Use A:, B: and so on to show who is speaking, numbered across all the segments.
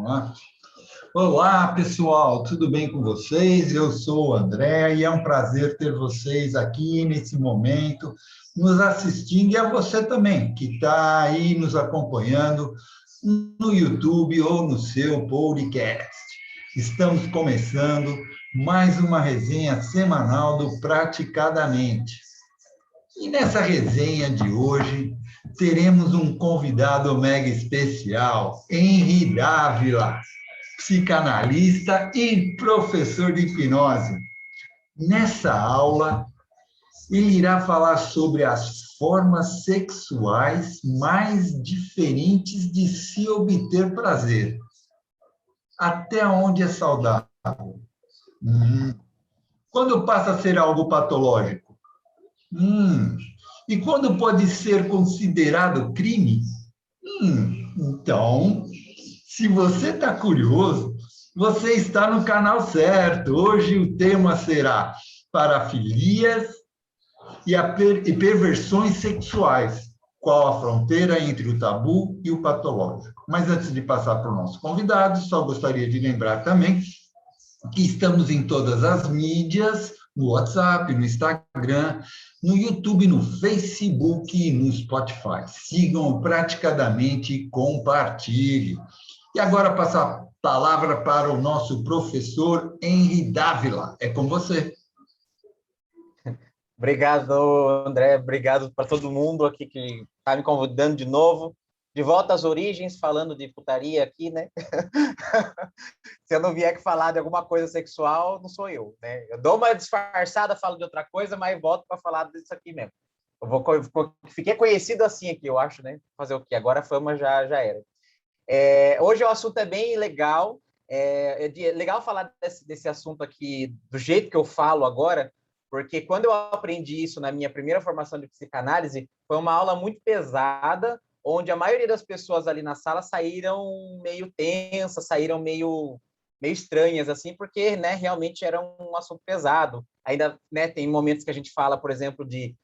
A: Vamos lá? Olá, pessoal, tudo bem com vocês? Eu sou o André e é um prazer ter vocês aqui nesse momento, nos assistindo, e a você também, que está aí nos acompanhando no YouTube ou no seu podcast. Estamos começando mais uma resenha semanal do Praticadamente. E nessa resenha de hoje, teremos um convidado mega especial, Henri Dávila, psicanalista e professor de hipnose. Nessa aula, ele irá falar sobre as formas sexuais mais diferentes de se obter prazer. Até onde é saudável? Quando passa a ser algo patológico? E quando pode ser considerado crime? Então, se você está curioso, você está no canal certo. Hoje o tema será parafilias e perversões sexuais. Qual a fronteira entre o tabu e o patológico? Mas antes de passar para o nosso convidado, só gostaria de lembrar também que estamos em todas as mídias, no WhatsApp, no Instagram, no YouTube, no Facebook e no Spotify. Sigam praticadamente e compartilhem. E agora passar a palavra para o nosso professor Henri Dávila. É com você.
B: Obrigado, André. Obrigado para todo mundo aqui que está me convidando de novo. De volta às origens, falando de putaria aqui, né? Se eu não vier que falar de alguma coisa sexual, não sou eu, né? Eu dou uma disfarçada, falo de outra coisa, mas volto para falar disso aqui mesmo. Fiquei conhecido assim aqui, eu acho, né? Fazer o quê? Agora a fama já era. Hoje o assunto é bem legal. É legal falar desse assunto aqui do jeito que eu falo agora, porque quando eu aprendi isso na minha primeira formação de psicanálise, foi uma aula muito pesada, onde a maioria das pessoas ali na sala saíram meio tensas, saíram meio estranhas, assim, porque, né, realmente era um assunto pesado. Ainda, né, tem momentos que a gente fala, por exemplo, de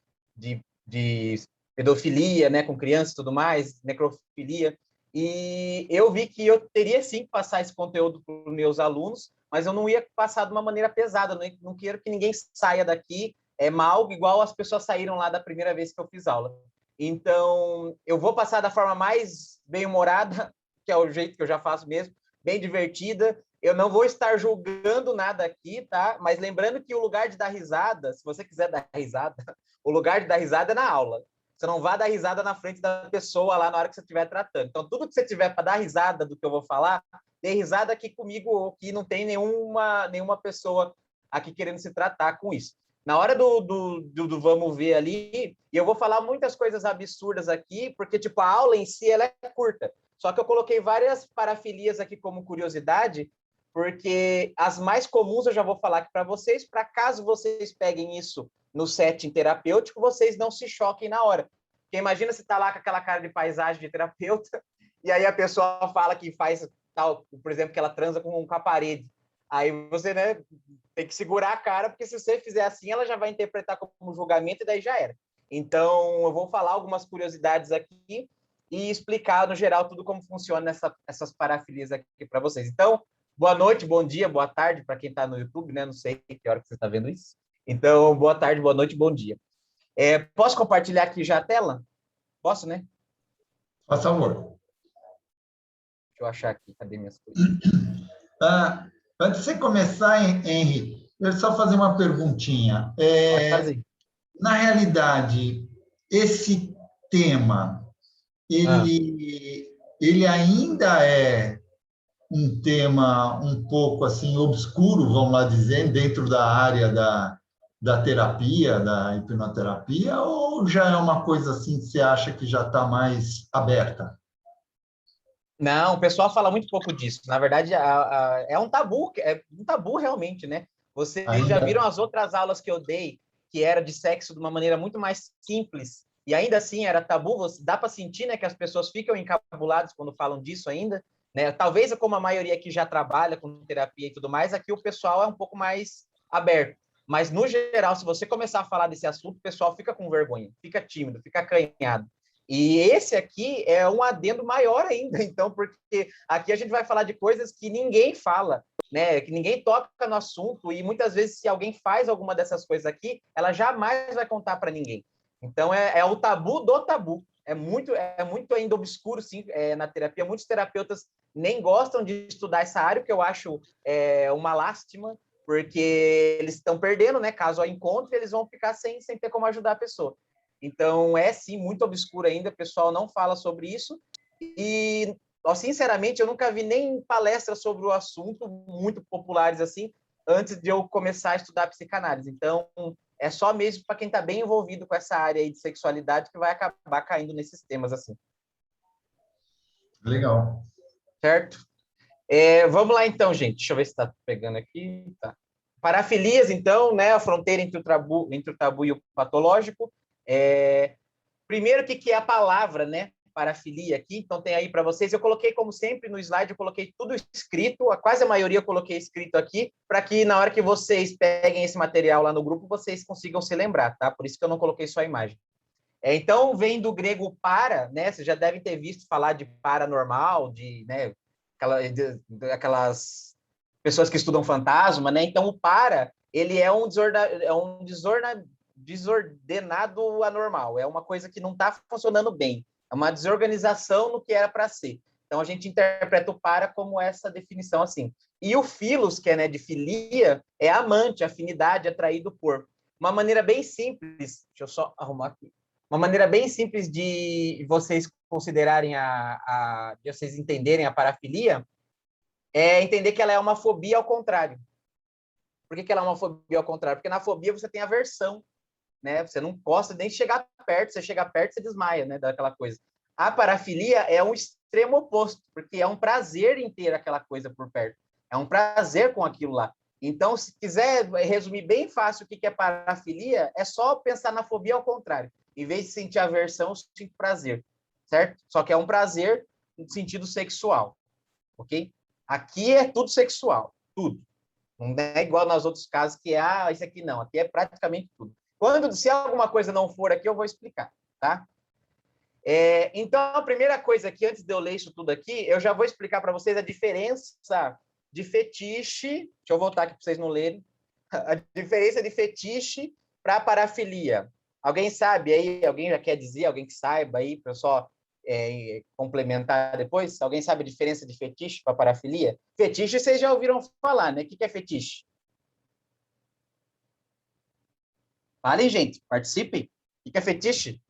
B: pedofilia, né, com crianças e tudo mais, necrofilia, e eu vi que eu teria, sim, que passar esse conteúdo para os meus alunos, mas eu não ia passar de uma maneira pesada, não quero que ninguém saia daqui mal, igual as pessoas saíram lá da primeira vez que eu fiz aula. Então, eu vou passar da forma mais bem-humorada, que é o jeito que eu já faço mesmo, bem divertida. Eu não vou estar julgando nada aqui, tá? Mas lembrando que o lugar de dar risada, se você quiser dar risada, o lugar de dar risada é na aula. Você não vai dar risada na frente da pessoa lá na hora que você estiver tratando. Então, tudo que você tiver para dar risada do que eu vou falar, dê risada aqui comigo, que não tem nenhuma pessoa aqui querendo se tratar com isso. Na hora do vamos ver ali, e eu vou falar muitas coisas absurdas aqui, porque, tipo, a aula em si, ela é curta. Só que eu coloquei várias parafilias aqui como curiosidade, porque as mais comuns eu já vou falar aqui para vocês, para caso vocês peguem isso no setting terapêutico, vocês não se choquem na hora. Porque imagina você tá lá com aquela cara de paisagem de terapeuta, e aí a pessoa fala que faz tal, por exemplo, que ela transa com a parede. Aí você, né, tem que segurar a cara, porque se você fizer assim, ela já vai interpretar como julgamento e daí já era. Então, eu vou falar algumas curiosidades aqui e explicar, no geral, tudo como funciona essas parafilias aqui para vocês. Então, boa noite, bom dia, boa tarde para quem está no YouTube, né? Não sei que hora que você está vendo isso. Então, boa tarde, boa noite, bom dia. Posso compartilhar aqui já a tela? Posso, né?
A: Por favor.
B: Deixa eu achar aqui, cadê minhas coisas?
A: Antes de você começar, Henri, eu só fazer uma perguntinha.
B: Pode fazer.
A: Na realidade, esse tema, ele ainda é um tema um pouco assim obscuro, vamos lá dizer, dentro da área da terapia, da hipnoterapia, ou já é uma coisa assim que você acha que já está mais aberta?
B: Não, o pessoal fala muito pouco disso. Na verdade, é um tabu realmente, né? Vocês já viram as outras aulas que eu dei, que era de sexo de uma maneira muito mais simples, e ainda assim era tabu, dá para sentir, né, que as pessoas ficam encabuladas quando falam disso ainda, né? Talvez como a maioria aqui já trabalha com terapia e tudo mais, aqui o pessoal é um pouco mais aberto. Mas, no geral, se você começar a falar desse assunto, o pessoal fica com vergonha, fica tímido, fica acanhado. E esse aqui é um adendo maior ainda, então, porque aqui a gente vai falar de coisas que ninguém fala, né? Que ninguém toca no assunto, e muitas vezes, se alguém faz alguma dessas coisas aqui, ela jamais vai contar para ninguém. Então, é o tabu do tabu. É muito ainda obscuro, sim, na terapia. Muitos terapeutas nem gostam de estudar essa área, que eu acho uma lástima, porque eles estão perdendo, né? Caso a encontre, eles vão ficar sem ter como ajudar a pessoa. Então, sim, muito obscuro ainda, o pessoal não fala sobre isso. E, ó, sinceramente, eu nunca vi nem palestras sobre o assunto, muito populares assim, antes de eu começar a estudar psicanálise. Então, é só mesmo para quem está bem envolvido com essa área aí de sexualidade que vai acabar caindo nesses temas assim.
A: Legal.
B: Certo? Vamos lá, então, gente. Deixa eu ver se está pegando aqui. Tá. Parafilias, então, né? A fronteira entre o tabu e o patológico. Primeiro, o que é a palavra, né? Parafilia aqui. Então, tem aí para vocês. Eu coloquei, como sempre, no slide, eu coloquei tudo escrito. Quase a maioria eu coloquei escrito aqui, para que na hora que vocês peguem esse material lá no grupo, vocês consigam se lembrar, tá? Por isso que eu não coloquei só a imagem. Então, vem do grego para, né? Vocês já devem ter visto falar de paranormal, né? Aquelas pessoas que estudam fantasma, né? Então, o para, ele é um desordenado anormal, é uma coisa que não está funcionando bem, é uma desorganização no que era para ser. Então, a gente interpreta o para como essa definição assim. E o filos, que é, né, de filia, é amante, afinidade, atraído por. Uma maneira bem simples, deixa eu só arrumar aqui. Uma maneira bem simples de vocês considerarem de vocês entenderem a parafilia é entender que ela é uma fobia ao contrário. Por que ela é uma fobia ao contrário? Porque na fobia você tem aversão, né? Você não gosta nem de chegar perto, você chega perto, você desmaia, né? Daquela coisa. A parafilia é um extremo oposto, porque é um prazer em ter aquela coisa por perto. É um prazer com aquilo lá. Então, se quiser resumir bem fácil o que é parafilia, é só pensar na fobia ao contrário. Em vez de sentir aversão, eu sinto prazer, certo? Só que é um prazer no sentido sexual, ok? Aqui é tudo sexual, tudo. Não é igual nos outros casos que isso aqui não. Aqui é praticamente tudo. Se alguma coisa não for aqui, eu vou explicar, tá? Então, a primeira coisa aqui, antes de eu ler isso tudo aqui, eu já vou explicar para vocês a diferença de fetiche. Deixa eu voltar aqui para vocês não lerem. A diferença de fetiche para parafilia. Alguém sabe aí? Alguém já quer dizer? Alguém que saiba aí, para eu só complementar depois? Alguém sabe a diferença de fetiche para parafilia? Fetiche vocês já ouviram falar, né? O que é fetiche? Falem, gente, participem. O que é fetiche?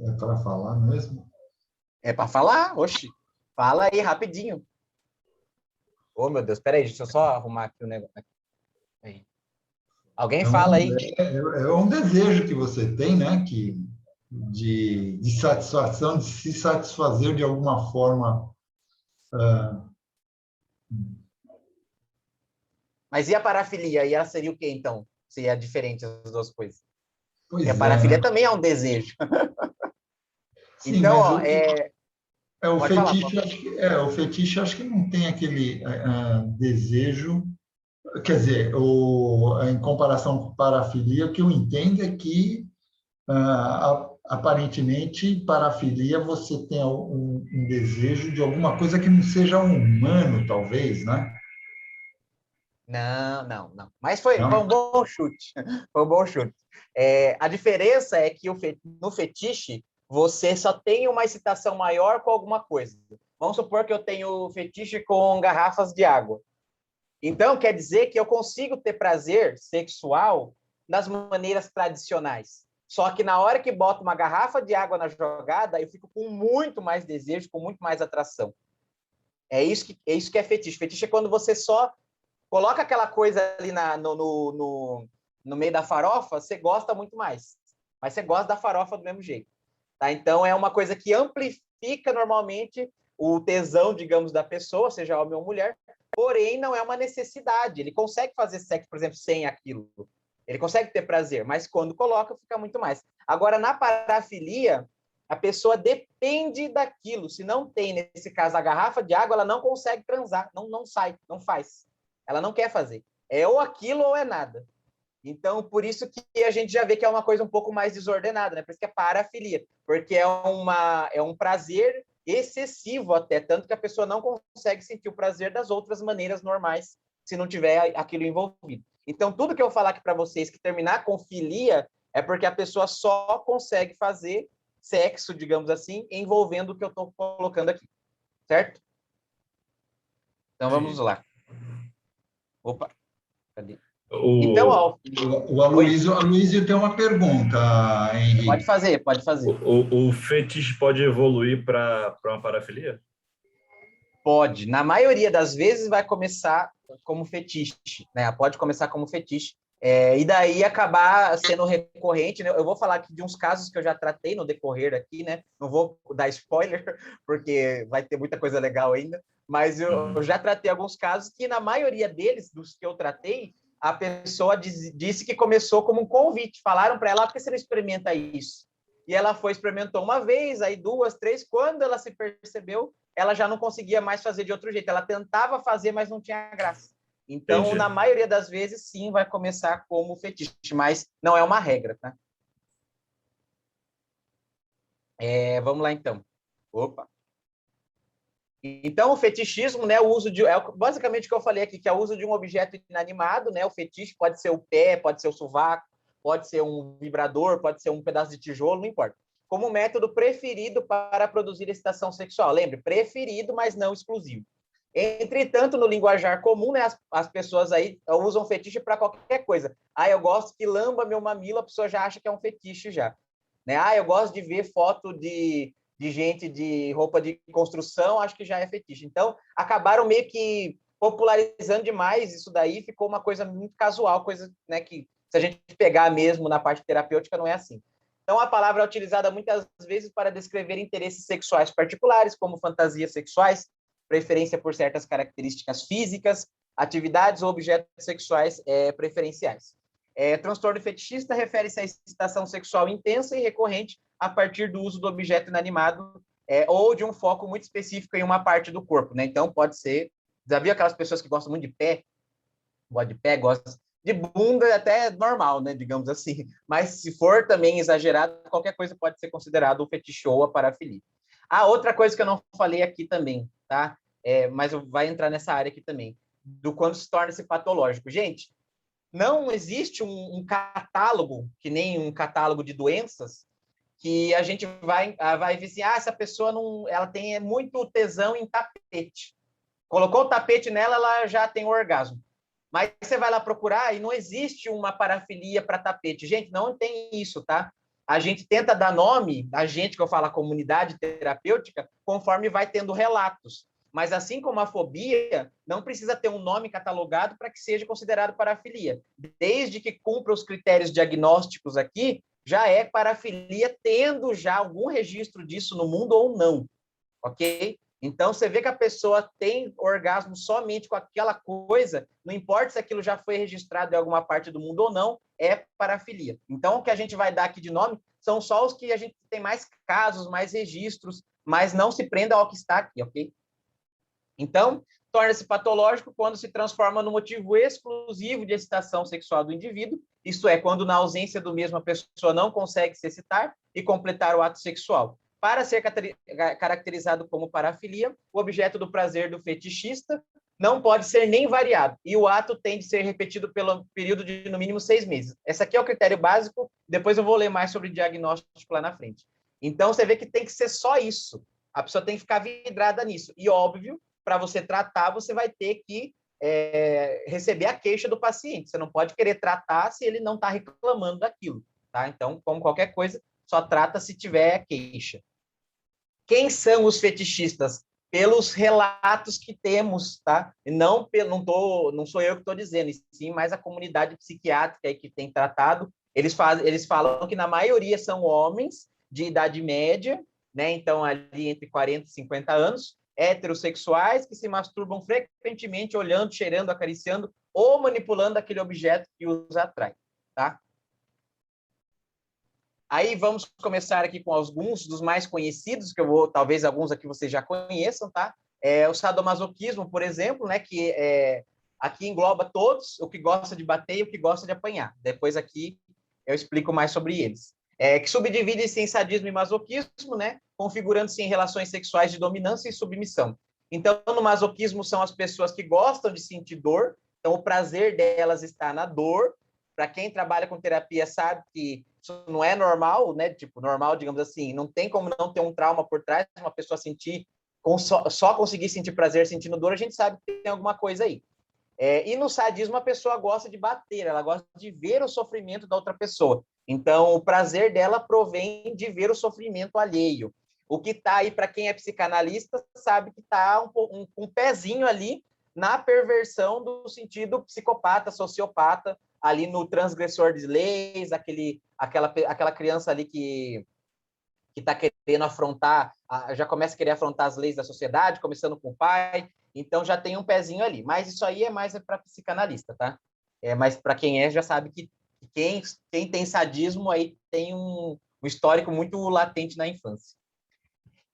A: É para falar mesmo?
B: É para falar? Oxi. Fala aí, rapidinho. Oh, meu Deus, peraí, deixa eu só arrumar aqui o negócio. Aí. Alguém fala aí.
A: É um desejo que você tem, né? De satisfação, de se satisfazer de alguma forma.
B: Mas e a parafilia? E ela seria o quê, então? Se é diferente as duas coisas. Porque a
A: Pois é, né?
B: parafilia também é um desejo.
A: Sim,
B: Então,
A: mas
B: ó,
A: o
B: pode falar.
A: fetiche, o fetiche acho que não tem aquele desejo. Quer dizer, em comparação com parafilia, o que eu entendo é que aparentemente, parafilia, você tem um desejo de alguma coisa que não seja humano, talvez, né?
B: Não, não, não. Mas foi
A: Não?
B: um bom chute. Foi um bom chute. A diferença é que no fetiche, você só tem uma excitação maior com alguma coisa. Vamos supor que eu tenho fetiche com garrafas de água. Então, quer dizer que eu consigo ter prazer sexual das maneiras tradicionais. Só que na hora que boto uma garrafa de água na jogada, eu fico com muito mais desejo, com muito mais atração. É isso que é fetiche. Fetiche é quando você só coloca aquela coisa ali no meio da farofa, você gosta muito mais. Mas você gosta da farofa do mesmo jeito. Tá? Então, é uma coisa que amplifica normalmente o tesão, digamos, da pessoa, seja homem ou mulher, porém não é uma necessidade. Ele consegue fazer sexo, por exemplo, sem aquilo. Ele consegue ter prazer, mas quando coloca, fica muito mais. Agora, na parafilia, a pessoa depende daquilo. Se não tem, nesse caso, a garrafa de água, ela não consegue transar, não sai, não faz. Ela não quer fazer. É ou aquilo ou é nada. Então, por isso que a gente já vê que é uma coisa um pouco mais desordenada, né? Por isso que é parafilia, porque é um prazer excessivo até, tanto que a pessoa não consegue sentir o prazer das outras maneiras normais, se não tiver aquilo envolvido. Então, tudo que eu falar aqui para vocês que terminar com filia é porque a pessoa só consegue fazer sexo, digamos assim, envolvendo o que eu estou colocando aqui, certo? Então, vamos
C: Sim.
B: lá. Opa, cadê? Então,
C: O,
B: ó,
A: O
B: oi,
A: Aloysio tem uma pergunta,
B: pode
A: Henrique.
B: fazer, pode fazer.
C: o fetiche pode evoluir para uma parafilia?
B: Pode. Na maioria das vezes vai começar como fetiche, né? Pode começar como fetiche. E daí acabar sendo recorrente, né? Eu vou falar aqui de uns casos que eu já tratei no decorrer aqui, né? Não vou dar spoiler, porque vai ter muita coisa legal ainda, mas eu já tratei alguns casos que, na maioria deles, dos que eu tratei, a pessoa disse que começou como um convite. Falaram para ela, por que você não experimenta isso? E ela foi, experimentou uma vez, aí duas, três. Quando ela se percebeu, ela já não conseguia mais fazer de outro jeito. Ela tentava fazer, mas não tinha graça. Então,
C: Entendi.
B: na maioria das vezes, sim, vai começar como fetiche, mas não é uma regra, tá? Vamos lá, então. Opa. Então, o fetichismo, né, o uso de... basicamente o que eu falei aqui, que é o uso de um objeto inanimado, né? O fetiche pode ser o pé, pode ser o sovaco, pode ser um vibrador, pode ser um pedaço de tijolo, não importa. Como método preferido para produzir excitação sexual. Lembre, preferido, mas não exclusivo. Entretanto, no linguajar comum, né, as pessoas aí usam fetiche para qualquer coisa. Eu gosto que lamba meu mamilo, a pessoa já acha que é um fetiche já. Né? Eu gosto de ver foto de gente de roupa de construção, acho que já é fetiche. Então, acabaram meio que popularizando demais isso daí, ficou uma coisa muito casual, coisa, né, que se a gente pegar mesmo na parte terapêutica, não é assim. Então, a palavra é utilizada muitas vezes para descrever interesses sexuais particulares, como fantasias sexuais, preferência por certas características físicas, atividades ou objetos sexuais preferenciais. Transtorno fetichista refere-se à excitação sexual intensa e recorrente a partir do uso do objeto inanimado ou de um foco muito específico em uma parte do corpo, né? Então, pode ser... Já viu aquelas pessoas que gostam muito de pé? Gosta de pé, gosta de bunda, até normal, né? Digamos assim. Mas se for também exagerado, qualquer coisa pode ser considerado um fetiche ou a parafilia. Outra coisa que eu não falei aqui também, tá? Mas vai entrar nessa área aqui também, do quando se torna-se patológico. Gente, não existe um catálogo, que nem um catálogo de doenças, que a gente vai ver assim, essa pessoa não, ela tem muito tesão em tapete. Colocou o tapete nela, ela já tem orgasmo. Mas você vai lá procurar e não existe uma parafilia para tapete. Gente, não tem isso, tá? A gente tenta dar nome, a gente que eu falo a comunidade terapêutica, conforme vai tendo relatos. Mas assim como a fobia, não precisa ter um nome catalogado para que seja considerado parafilia. Desde que cumpra os critérios diagnósticos aqui, já é parafilia, tendo já algum registro disso no mundo ou não, ok? Então, você vê que a pessoa tem orgasmo somente com aquela coisa, não importa se aquilo já foi registrado em alguma parte do mundo ou não, é parafilia. Então, o que a gente vai dar aqui de nome são só os que a gente tem mais casos, mais registros, mas não se prenda ao que está aqui, ok? Então, torna-se patológico quando se transforma no motivo exclusivo de excitação sexual do indivíduo, isto é, quando na ausência do mesmo a pessoa não consegue se excitar e completar o ato sexual. Para ser caracterizado como parafilia, o objeto do prazer do fetichista não pode ser nem variado, e o ato tem de ser repetido pelo período de, no mínimo, 6 meses. Esse aqui é o critério básico, depois eu vou ler mais sobre diagnóstico lá na frente. Então, você vê que tem que ser só isso. A pessoa tem que ficar vidrada nisso. E, óbvio, para você tratar, você vai ter que receber a queixa do paciente. Você não pode querer tratar se ele não está reclamando daquilo. Tá? Então, como qualquer coisa, só trata se tiver queixa. Quem são os fetichistas? Pelos relatos que temos, tá? Não sou eu que estou dizendo, sim, mas a comunidade psiquiátrica aí que tem tratado, eles falam que na maioria são homens de idade média, né? Então, ali entre 40 e 50 anos, heterossexuais que se masturbam frequentemente olhando, cheirando, acariciando ou manipulando aquele objeto que os atrai, tá? Aí vamos começar aqui com alguns dos mais conhecidos, que talvez alguns aqui vocês já conheçam, tá? O sadomasoquismo, por exemplo, né, que aqui engloba todos, o que gosta de bater e o que gosta de apanhar. Depois aqui eu explico mais sobre eles. Que subdivide-se em sadismo e masoquismo, né? Configurando-se em relações sexuais de dominância e submissão. Então, no masoquismo são as pessoas que gostam de sentir dor, então o prazer delas está na dor. Para quem trabalha com terapia sabe que isso não é normal, né? Tipo, normal, digamos assim, não tem como não ter um trauma por trás, uma pessoa sentir, só conseguir sentir prazer sentindo dor, a gente sabe que tem alguma coisa aí. E no sadismo a pessoa gosta de bater, ela gosta de ver o sofrimento da outra pessoa. Então, o prazer dela provém de ver o sofrimento alheio. O que está aí, para quem é psicanalista, sabe que está um pezinho ali na perversão do sentido psicopata, sociopata, ali no transgressor de leis, aquela criança ali que está querendo afrontar, já começa a querer afrontar as leis da sociedade, começando com o pai, então já tem um pezinho ali. Mas isso aí é mais para psicanalista, tá? Mas para quem já sabe que quem tem sadismo aí tem um histórico muito latente na infância.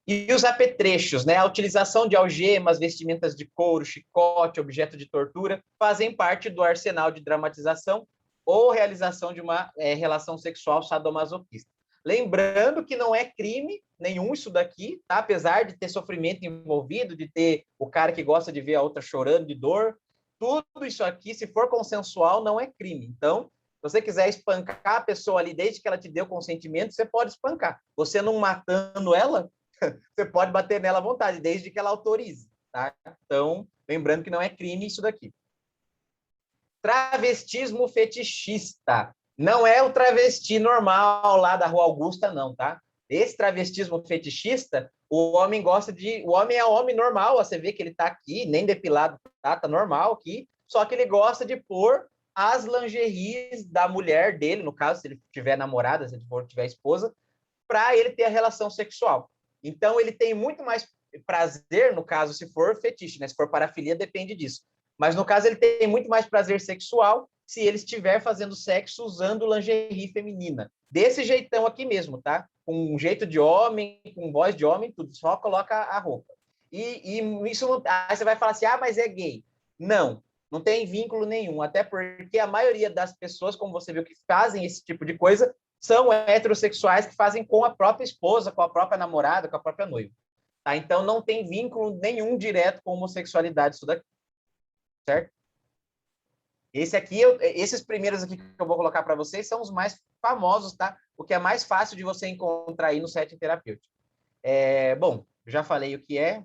B: E os apetrechos, né? A utilização de algemas, vestimentas de couro, chicote, objeto de tortura, fazem parte do arsenal de dramatização ou realização de uma relação sexual sadomasoquista. Lembrando que não é crime nenhum isso daqui, tá? Apesar de ter sofrimento envolvido, de ter o cara que gosta de ver a outra chorando de dor, tudo isso aqui, se for consensual, não é crime. Então, se você quiser espancar a pessoa ali desde que ela te deu consentimento, você pode espancar. Você não matando ela, você pode bater nela à vontade, desde que ela autorize, tá? Então, lembrando que não é crime isso daqui. Travestismo fetichista. Não é o travesti normal lá da Rua Augusta, não, tá? Esse travestismo fetichista, o homem gosta de... O homem é homem normal, você vê que ele tá aqui, nem depilado, tá normal aqui, só que ele gosta de pôr as lingeries da mulher dele, no caso, se ele tiver namorada, se ele tiver esposa, para ele ter a relação sexual. Então, ele tem muito mais prazer, no caso, se for fetiche, né? Se for parafilia, depende disso. Mas, no caso, ele tem muito mais prazer sexual se ele estiver fazendo sexo usando lingerie feminina. Desse jeitão aqui mesmo, tá? Com um jeito de homem, com voz de homem, tudo. Só coloca a roupa. E isso não... Aí você vai falar assim, mas é gay. Não, não tem vínculo nenhum. Até porque a maioria das pessoas, como você viu, que fazem esse tipo de coisa, são heterossexuais que fazem com a própria esposa, com a própria namorada, com a própria noiva. Tá? Então, não tem vínculo nenhum direto com homossexualidade isso daqui. Certo? Esses primeiros aqui que eu vou colocar para vocês são os mais famosos, tá? O que é mais fácil de você encontrar aí no setting terapêutico. Bom, já falei o que é.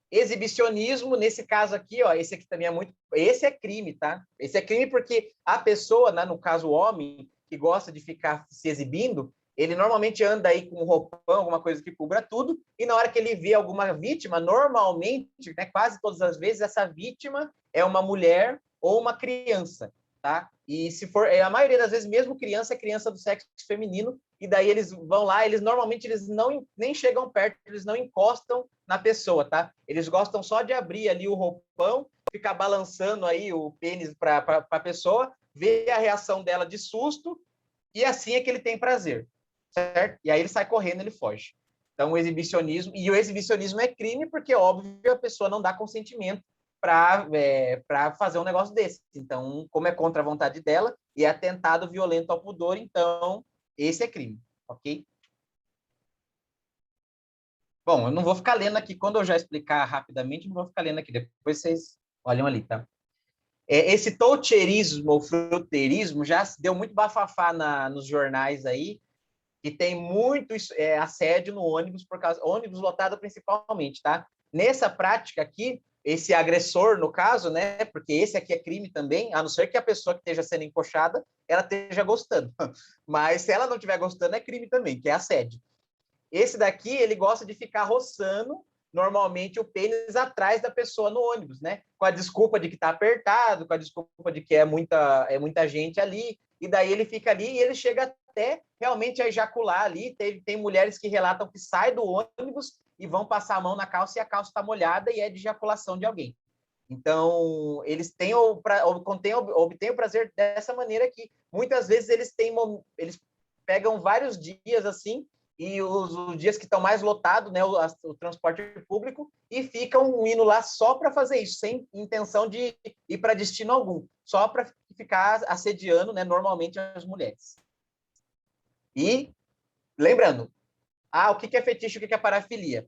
B: Exibicionismo, nesse caso aqui, ó, esse aqui também é muito... Esse é crime, tá? Esse é crime porque a pessoa, né, no caso o homem, que gosta de ficar se exibindo, ele normalmente anda aí com um roupão, alguma coisa que cubra tudo, e na hora que ele vê alguma vítima, normalmente, né, quase todas as vezes, essa vítima é uma mulher ou uma criança, tá? E se for, a maioria das vezes, mesmo criança, é criança do sexo feminino, e daí eles vão lá, normalmente eles nem chegam perto, eles não encostam na pessoa, tá? Eles gostam só de abrir ali o roupão, ficar balançando aí o pênis para a pessoa, ver a reação dela de susto, e assim é que ele tem prazer, certo? E aí ele sai correndo, ele foge. Então, o exibicionismo é crime porque, óbvio, a pessoa não dá consentimento para fazer um negócio desse. Então, como é contra a vontade dela e é atentado violento ao pudor, então, esse é crime, ok? Bom, eu não vou ficar lendo aqui. Quando eu já explicar rapidamente, não vou ficar lendo aqui. Depois vocês olham ali, tá? Esse toucheirismo ou fruteirismo já deu muito bafafá nos jornais aí, e tem muito assédio no ônibus, ônibus lotado principalmente, tá? Nessa prática aqui, esse agressor, no caso, né? Porque esse aqui é crime também, a não ser que a pessoa que esteja sendo encoxada, ela esteja gostando. Mas se ela não estiver gostando, é crime também, que é assédio. Esse daqui, ele gosta de ficar roçando, normalmente, o pênis atrás da pessoa no ônibus, né? Com a desculpa de que está apertado, com a desculpa de que é muita gente ali, e daí ele fica ali e ele chega até realmente a ejacular ali. Tem mulheres que relatam que saem do ônibus e vão passar a mão na calça e a calça está molhada e é de ejaculação de alguém. Então, eles obtêm o prazer dessa maneira que muitas vezes eles pegam vários dias assim e os dias que estão mais lotados, né, o transporte público, e ficam indo lá só para fazer isso, sem intenção de ir para destino algum, só para ficar assediando, né, normalmente as mulheres. E, lembrando, o que é fetiche, o que é parafilia?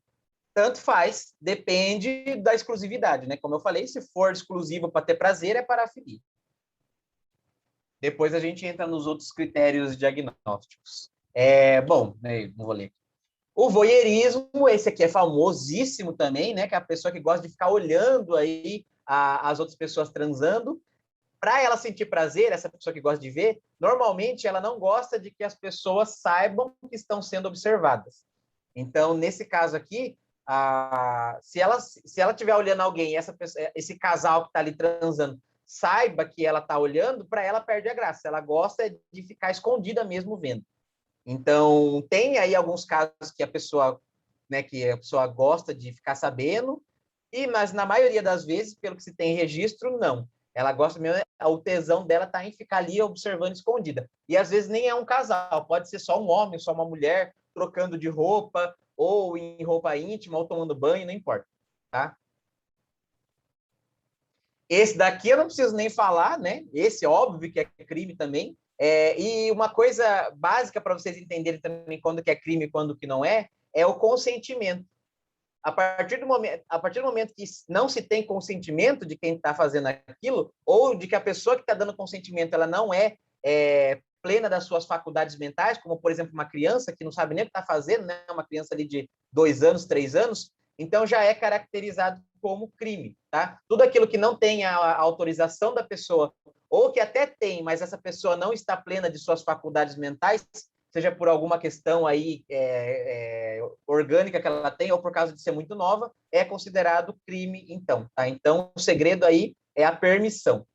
B: Tanto faz, depende da exclusividade, né? Como eu falei, se for exclusivo para ter prazer, é parafilia. Depois a gente entra nos outros critérios diagnósticos. Bom, né, não vou ler. O voyeurismo, esse aqui é famosíssimo também, né? Que é a pessoa que gosta de ficar olhando aí as outras pessoas transando. Para ela sentir prazer, essa pessoa que gosta de ver, normalmente ela não gosta de que as pessoas saibam que estão sendo observadas. Então, nesse caso aqui, se ela estiver olhando alguém, esse casal que está ali transando, saiba que ela está olhando, para ela perde a graça. Ela gosta de ficar escondida mesmo vendo. Então, tem aí alguns casos que a pessoa, né, gosta de ficar sabendo, mas na maioria das vezes, pelo que se tem registro, não. Ela gosta mesmo, o tesão dela está em ficar ali observando escondida. E às vezes nem é um casal, pode ser só um homem, só uma mulher, trocando de roupa, ou em roupa íntima, ou tomando banho, não importa, tá? Esse daqui eu não preciso nem falar, né? Esse, óbvio que é crime também. E uma coisa básica para vocês entenderem também quando que é crime e quando que não é o consentimento. A partir do momento que não se tem consentimento de quem está fazendo aquilo, ou de que a pessoa que está dando consentimento ela não é plena das suas faculdades mentais, como, por exemplo, uma criança que não sabe nem o que está fazendo, né? Uma criança ali de 2 anos, 3 anos, então já é caracterizado como crime, tá? Tudo aquilo que não tem a autorização da pessoa, ou que até tem, mas essa pessoa não está plena de suas faculdades mentais, seja por alguma questão aí orgânica que ela tem, ou por causa de ser muito nova, é considerado crime, então, tá? Então, o segredo aí é a permissão.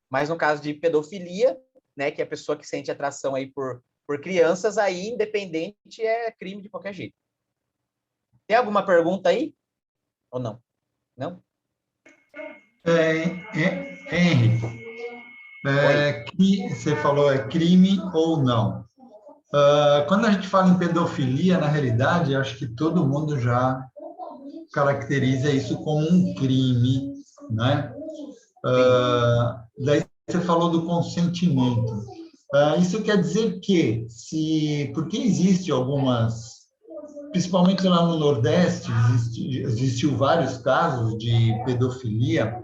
B: Mas no caso de pedofilia, né, que é a pessoa que sente atração aí por crianças, aí, independente, é crime de qualquer jeito. Tem alguma pergunta aí? Ou não? Não?
A: Henrique, você falou crime ou não? Quando a gente fala em pedofilia, na realidade, acho que todo mundo já caracteriza isso como um crime, né? Daí você falou do consentimento. Isso quer dizer que, porque existe algumas, principalmente lá no Nordeste, existiu vários casos de pedofilia.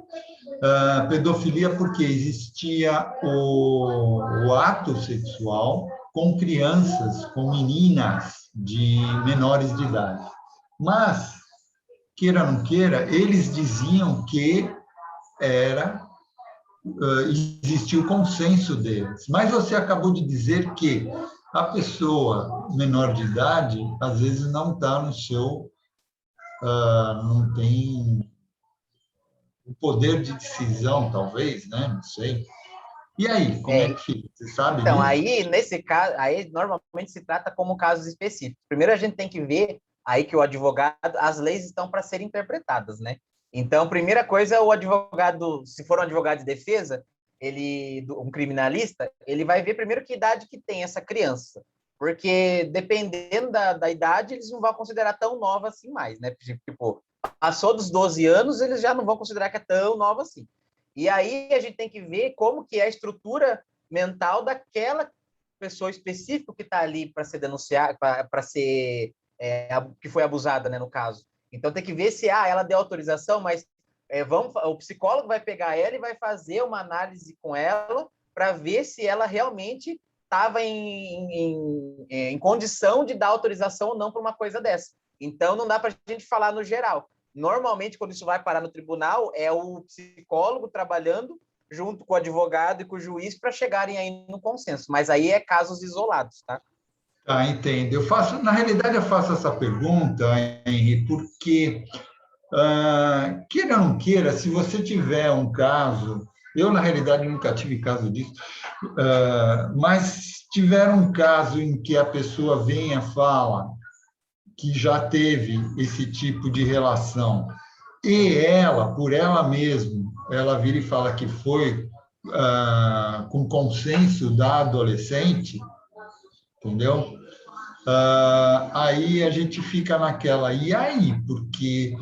A: Pedofilia porque existia o ato sexual com crianças, com meninas de menores de idade. Mas, queira ou não queira, eles diziam que existia o consenso deles. Mas você acabou de dizer que a pessoa menor de idade, às vezes, não está no seu... não tem o poder de decisão, talvez, né? Não sei. E aí, como é que fica? Você sabe
B: então,
A: disso?
B: aí, nesse caso, aí normalmente se trata como casos específicos. Primeiro, a gente tem que ver aí que o advogado, as leis estão para serem interpretadas, né? Então, primeira coisa, o advogado, se for um advogado de defesa, um criminalista, ele vai ver primeiro que idade que tem essa criança. Porque, dependendo da idade, eles não vão considerar tão nova assim mais, né? Tipo, passou dos 12 anos, eles já não vão considerar que é tão nova assim. E aí a gente tem que ver como que é a estrutura mental daquela pessoa específica que está ali para ser denunciada, para ser que foi abusada, né, no caso. Então tem que ver se ela deu autorização, mas o psicólogo vai pegar ela e vai fazer uma análise com ela para ver se ela realmente estava em condição de dar autorização ou não para uma coisa dessa. Então não dá para a gente falar no geral. Normalmente, quando isso vai parar no tribunal, é o psicólogo trabalhando junto com o advogado e com o juiz para chegarem aí no consenso. Mas aí é casos isolados, tá?
A: Entendo. Na realidade, eu faço essa pergunta, Henri, porque, queira ou não queira, se você tiver um caso, eu, na realidade, nunca tive caso disso, mas tiver um caso em que a pessoa venha e fala que já teve esse tipo de relação, e ela, por ela mesma, ela vira e fala que foi com consenso da adolescente, entendeu? Aí a gente fica naquela, e aí? Porque,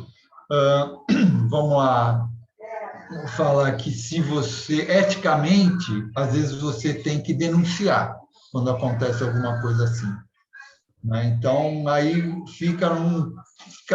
A: ah, vamos lá, falar que se você, eticamente, às vezes você tem que denunciar quando acontece alguma coisa assim, né? Então, aí fica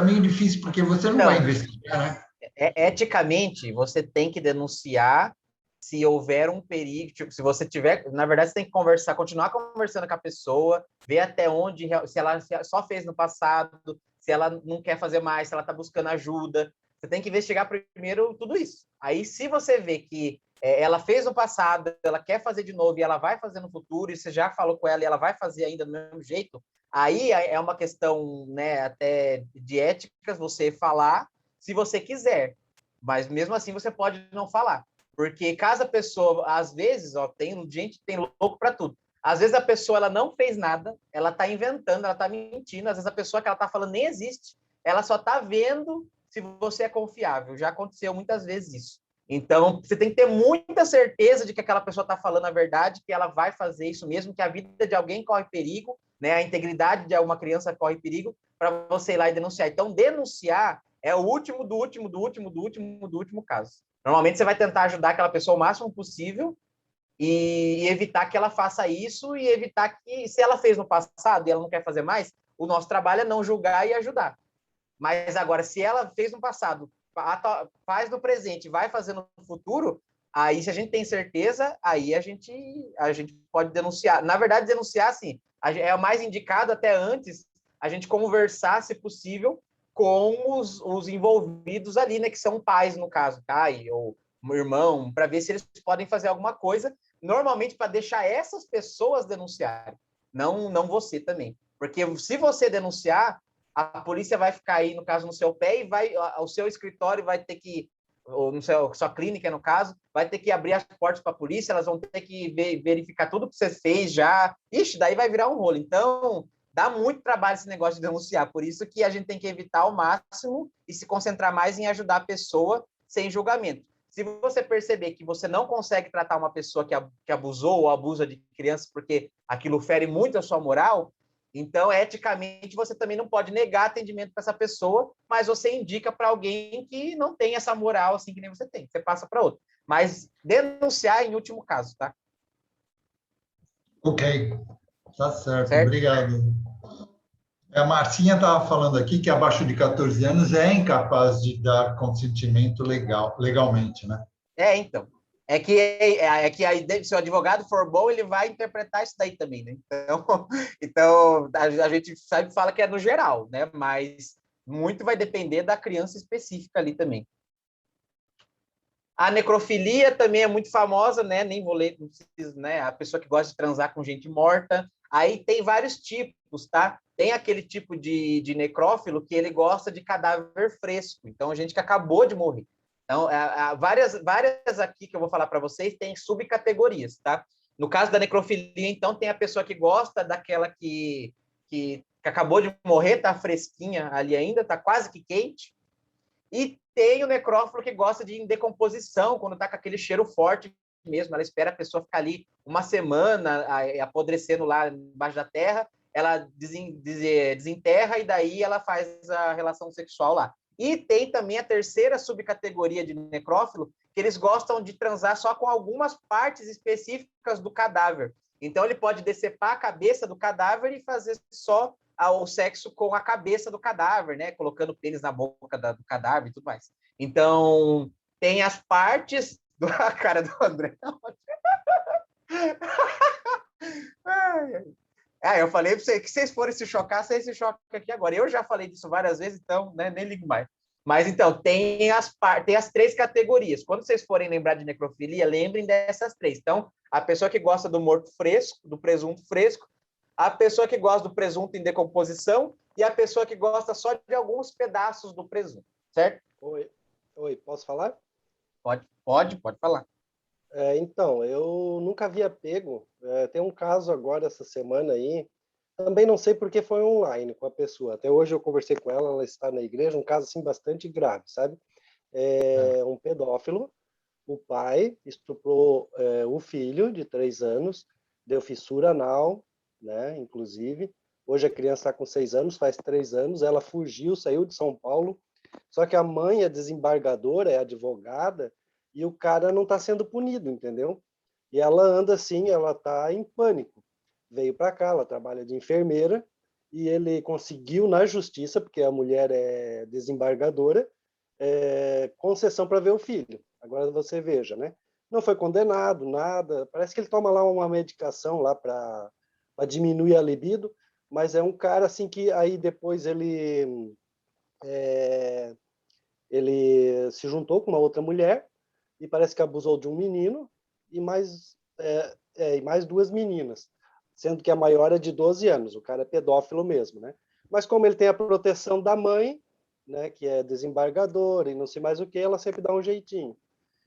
A: meio difícil, porque você não vai
B: Então,
A: investigar, né?
B: eticamente, você tem que denunciar se houver um perigo, tipo, se você tiver, na verdade, você tem que conversar, continuar conversando com a pessoa, ver até onde, se ela só fez no passado, se ela não quer fazer mais, se ela está buscando ajuda. Você tem que investigar primeiro tudo isso. Aí, se você vê que ela fez no passado, ela quer fazer de novo e ela vai fazer no futuro, e você já falou com ela e ela vai fazer ainda do mesmo jeito, aí é uma questão, né, até de éticas, você falar se você quiser. Mas mesmo assim você pode não falar. Porque caso a pessoa, às vezes, ó, tem gente que tem louco para tudo. Às vezes a pessoa ela não fez nada, ela está inventando, ela está mentindo. Às vezes a pessoa que ela está falando nem existe, ela só está vendo se você é confiável. Já aconteceu muitas vezes isso. Então, você tem que ter muita certeza de que aquela pessoa está falando a verdade, que ela vai fazer isso mesmo, que a vida de alguém corre perigo, né? A integridade de uma criança corre perigo, para você ir lá e denunciar. Então, denunciar é o último do último, do último, do último, do último caso. Normalmente você vai tentar ajudar aquela pessoa o máximo possível e evitar que ela faça isso e evitar que, se ela fez no passado e ela não quer fazer mais, o nosso trabalho é não julgar e ajudar. Mas agora, se ela fez no passado, faz no presente, vai fazer no futuro, aí se a gente tem certeza, aí a gente pode denunciar. Na verdade, denunciar, assim, é o mais indicado até antes a gente conversar, se possível, com os envolvidos ali, né, que são pais, no caso, pai ou um irmão, para ver se eles podem fazer alguma coisa, normalmente para deixar essas pessoas denunciarem, não você também. Porque se você denunciar, a polícia vai ficar aí, no caso, no seu pé e o seu escritório vai ter que, ou no sua clínica, no caso, vai ter que abrir as portas para a polícia, elas vão ter que verificar tudo que você fez já. Ixi, daí vai virar um rolo. Então, dá muito trabalho esse negócio de denunciar. Por isso que a gente tem que evitar ao máximo e se concentrar mais em ajudar a pessoa sem julgamento. Se você perceber que você não consegue tratar uma pessoa que abusou ou abusa de criança porque aquilo fere muito a sua moral, então, eticamente, você também não pode negar atendimento para essa pessoa, mas você indica para alguém que não tem essa moral assim que nem você tem. Você passa para outro. Mas denunciar em último caso, tá?
A: Ok, tá certo,
B: Certo?
A: obrigado. A Marcinha estava falando aqui que abaixo de 14 anos é incapaz de dar consentimento legalmente, né?
B: Então. É que aí, se o advogado for bom, ele vai interpretar isso daí também, né? Então, então a gente sempre fala que é no geral, né? Mas muito vai depender da criança específica ali também. A necrofilia também é muito famosa, né? Nem vou ler, não preciso, né? A pessoa que gosta de transar com gente morta. Aí tem vários tipos, tá? Tem aquele tipo de necrófilo que ele gosta de cadáver fresco. Então, a gente que acabou de morrer. Então, várias aqui que eu vou falar para vocês tem subcategorias, tá? No caso da necrofilia, então, tem a pessoa que gosta daquela que acabou de morrer, tá fresquinha ali ainda, tá quase que quente. E tem o necrófilo que gosta de decomposição, quando está com aquele cheiro forte mesmo. Ela espera a pessoa ficar ali uma semana apodrecendo lá embaixo da terra, ela desenterra e daí ela faz a relação sexual lá. E tem também a terceira subcategoria de necrófilo, que eles gostam de transar só com algumas partes específicas do cadáver. Então, ele pode decepar a cabeça do cadáver e fazer só o sexo com a cabeça do cadáver, né? Colocando pênis na boca do cadáver e tudo mais. Então, tem as partes do a cara do André. Eu falei para vocês que vocês forem se chocar, vocês se chocam aqui agora. Eu já falei disso várias vezes, então, né, nem ligo mais. Mas então, tem as três categorias. Quando vocês forem lembrar de necrofilia, lembrem dessas três. Então, a pessoa que gosta do morto fresco, do presunto fresco, a pessoa que gosta do presunto em decomposição e a pessoa que gosta só de alguns pedaços do presunto, certo?
D: Oi, posso falar?
B: Pode falar.
D: Então, eu nunca havia pego. Tem um caso agora essa semana aí. Também não sei porque foi online com a pessoa. Até hoje eu conversei com ela, ela está na igreja. Um caso assim bastante grave, sabe? Um pedófilo. O pai estuprou o filho de 3 anos, deu fissura anal, né? Inclusive, Hoje a criança está com 6 anos, faz 3 anos, ela fugiu, saiu de São Paulo, só que a mãe é desembargadora, é advogada, e o cara não está sendo punido, entendeu? E ela anda assim, ela está em pânico. Veio para cá, ela trabalha de enfermeira, e ele conseguiu na justiça, porque a mulher é desembargadora, concessão para ver o filho. Agora você veja, né? Não foi condenado, nada. Parece que ele toma lá uma medicação lá para diminuir a libido, mas é um cara assim que aí depois ele se juntou com uma outra mulher e parece que abusou de um menino e mais duas meninas, sendo que a maior é de 12 anos, o cara é pedófilo mesmo, né? Mas como ele tem a proteção da mãe, né, que é desembargadora e não sei mais o que, ela sempre dá um jeitinho.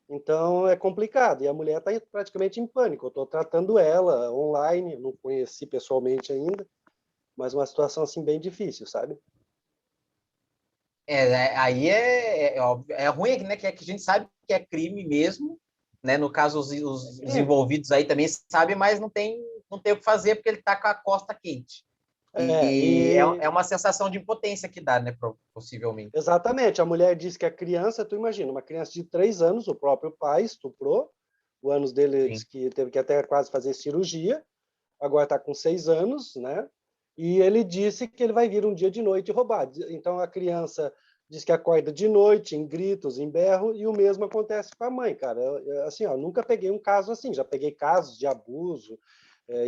D: Então é complicado, e a mulher está praticamente em pânico. Eu estou tratando ela online, não conheci pessoalmente ainda, mas uma situação assim bem difícil, sabe?
B: Aí óbvio, é ruim, né? Que a gente sabe que é crime mesmo, né? No caso, os envolvidos aí também sabem, mas não tem o que fazer porque ele está com a costa quente. E é uma sensação de impotência que dá, né? Possivelmente.
D: Exatamente. A mulher diz que a criança, tu imagina, uma criança de 3 anos, o próprio pai estuprou, o ânus dele diz que teve que até quase fazer cirurgia, agora está com 6 anos, né? E ele disse que ele vai vir um dia de noite roubar. Então a criança diz que acorda de noite, em gritos, em berro, e o mesmo acontece com a mãe, cara. Assim, ó, nunca peguei um caso assim, já peguei casos de abuso,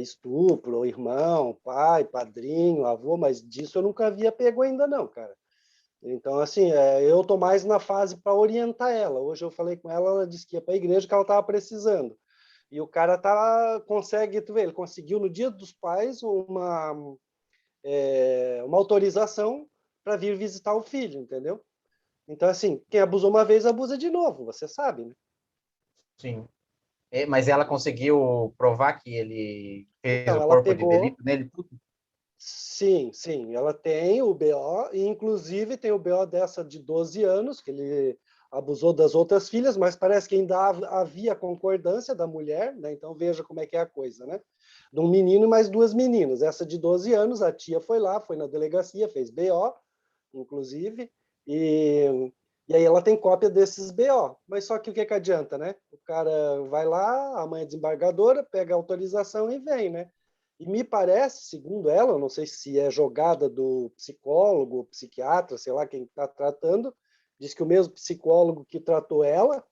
D: estupro, irmão, pai, padrinho, avô, mas disso eu nunca havia pego ainda não, cara. Então, assim, eu tô mais na fase para orientar ela. Hoje eu falei com ela, ela disse que ia para a igreja que ela estava precisando. E o cara consegue, tu vê, ele conseguiu no Dia dos Pais uma autorização para vir visitar o filho, entendeu? Então, assim, quem abusou uma vez, abusa de novo, você sabe, né?
B: Sim. Mas ela conseguiu provar que ele fez
D: Então,
B: o
D: ela
B: corpo de
D: pegou.
B: delito nele, tudo?
D: Sim, sim, ela tem o BO, e inclusive tem o BO dessa de 12 anos, que ele abusou das outras filhas, mas parece que ainda havia concordância da mulher, né? Então veja como é que é a coisa, né? De um menino e mais duas meninas. Essa de 12 anos, a tia foi lá, foi na delegacia, fez BO, inclusive, e aí ela tem cópia desses BO. Mas só que o que adianta, né? O cara vai lá, a mãe é desembargadora, pega a autorização e vem, né? E me parece, segundo ela, não sei se é jogada do psicólogo, psiquiatra, sei lá quem está tratando, diz que o mesmo psicólogo que tratou ela,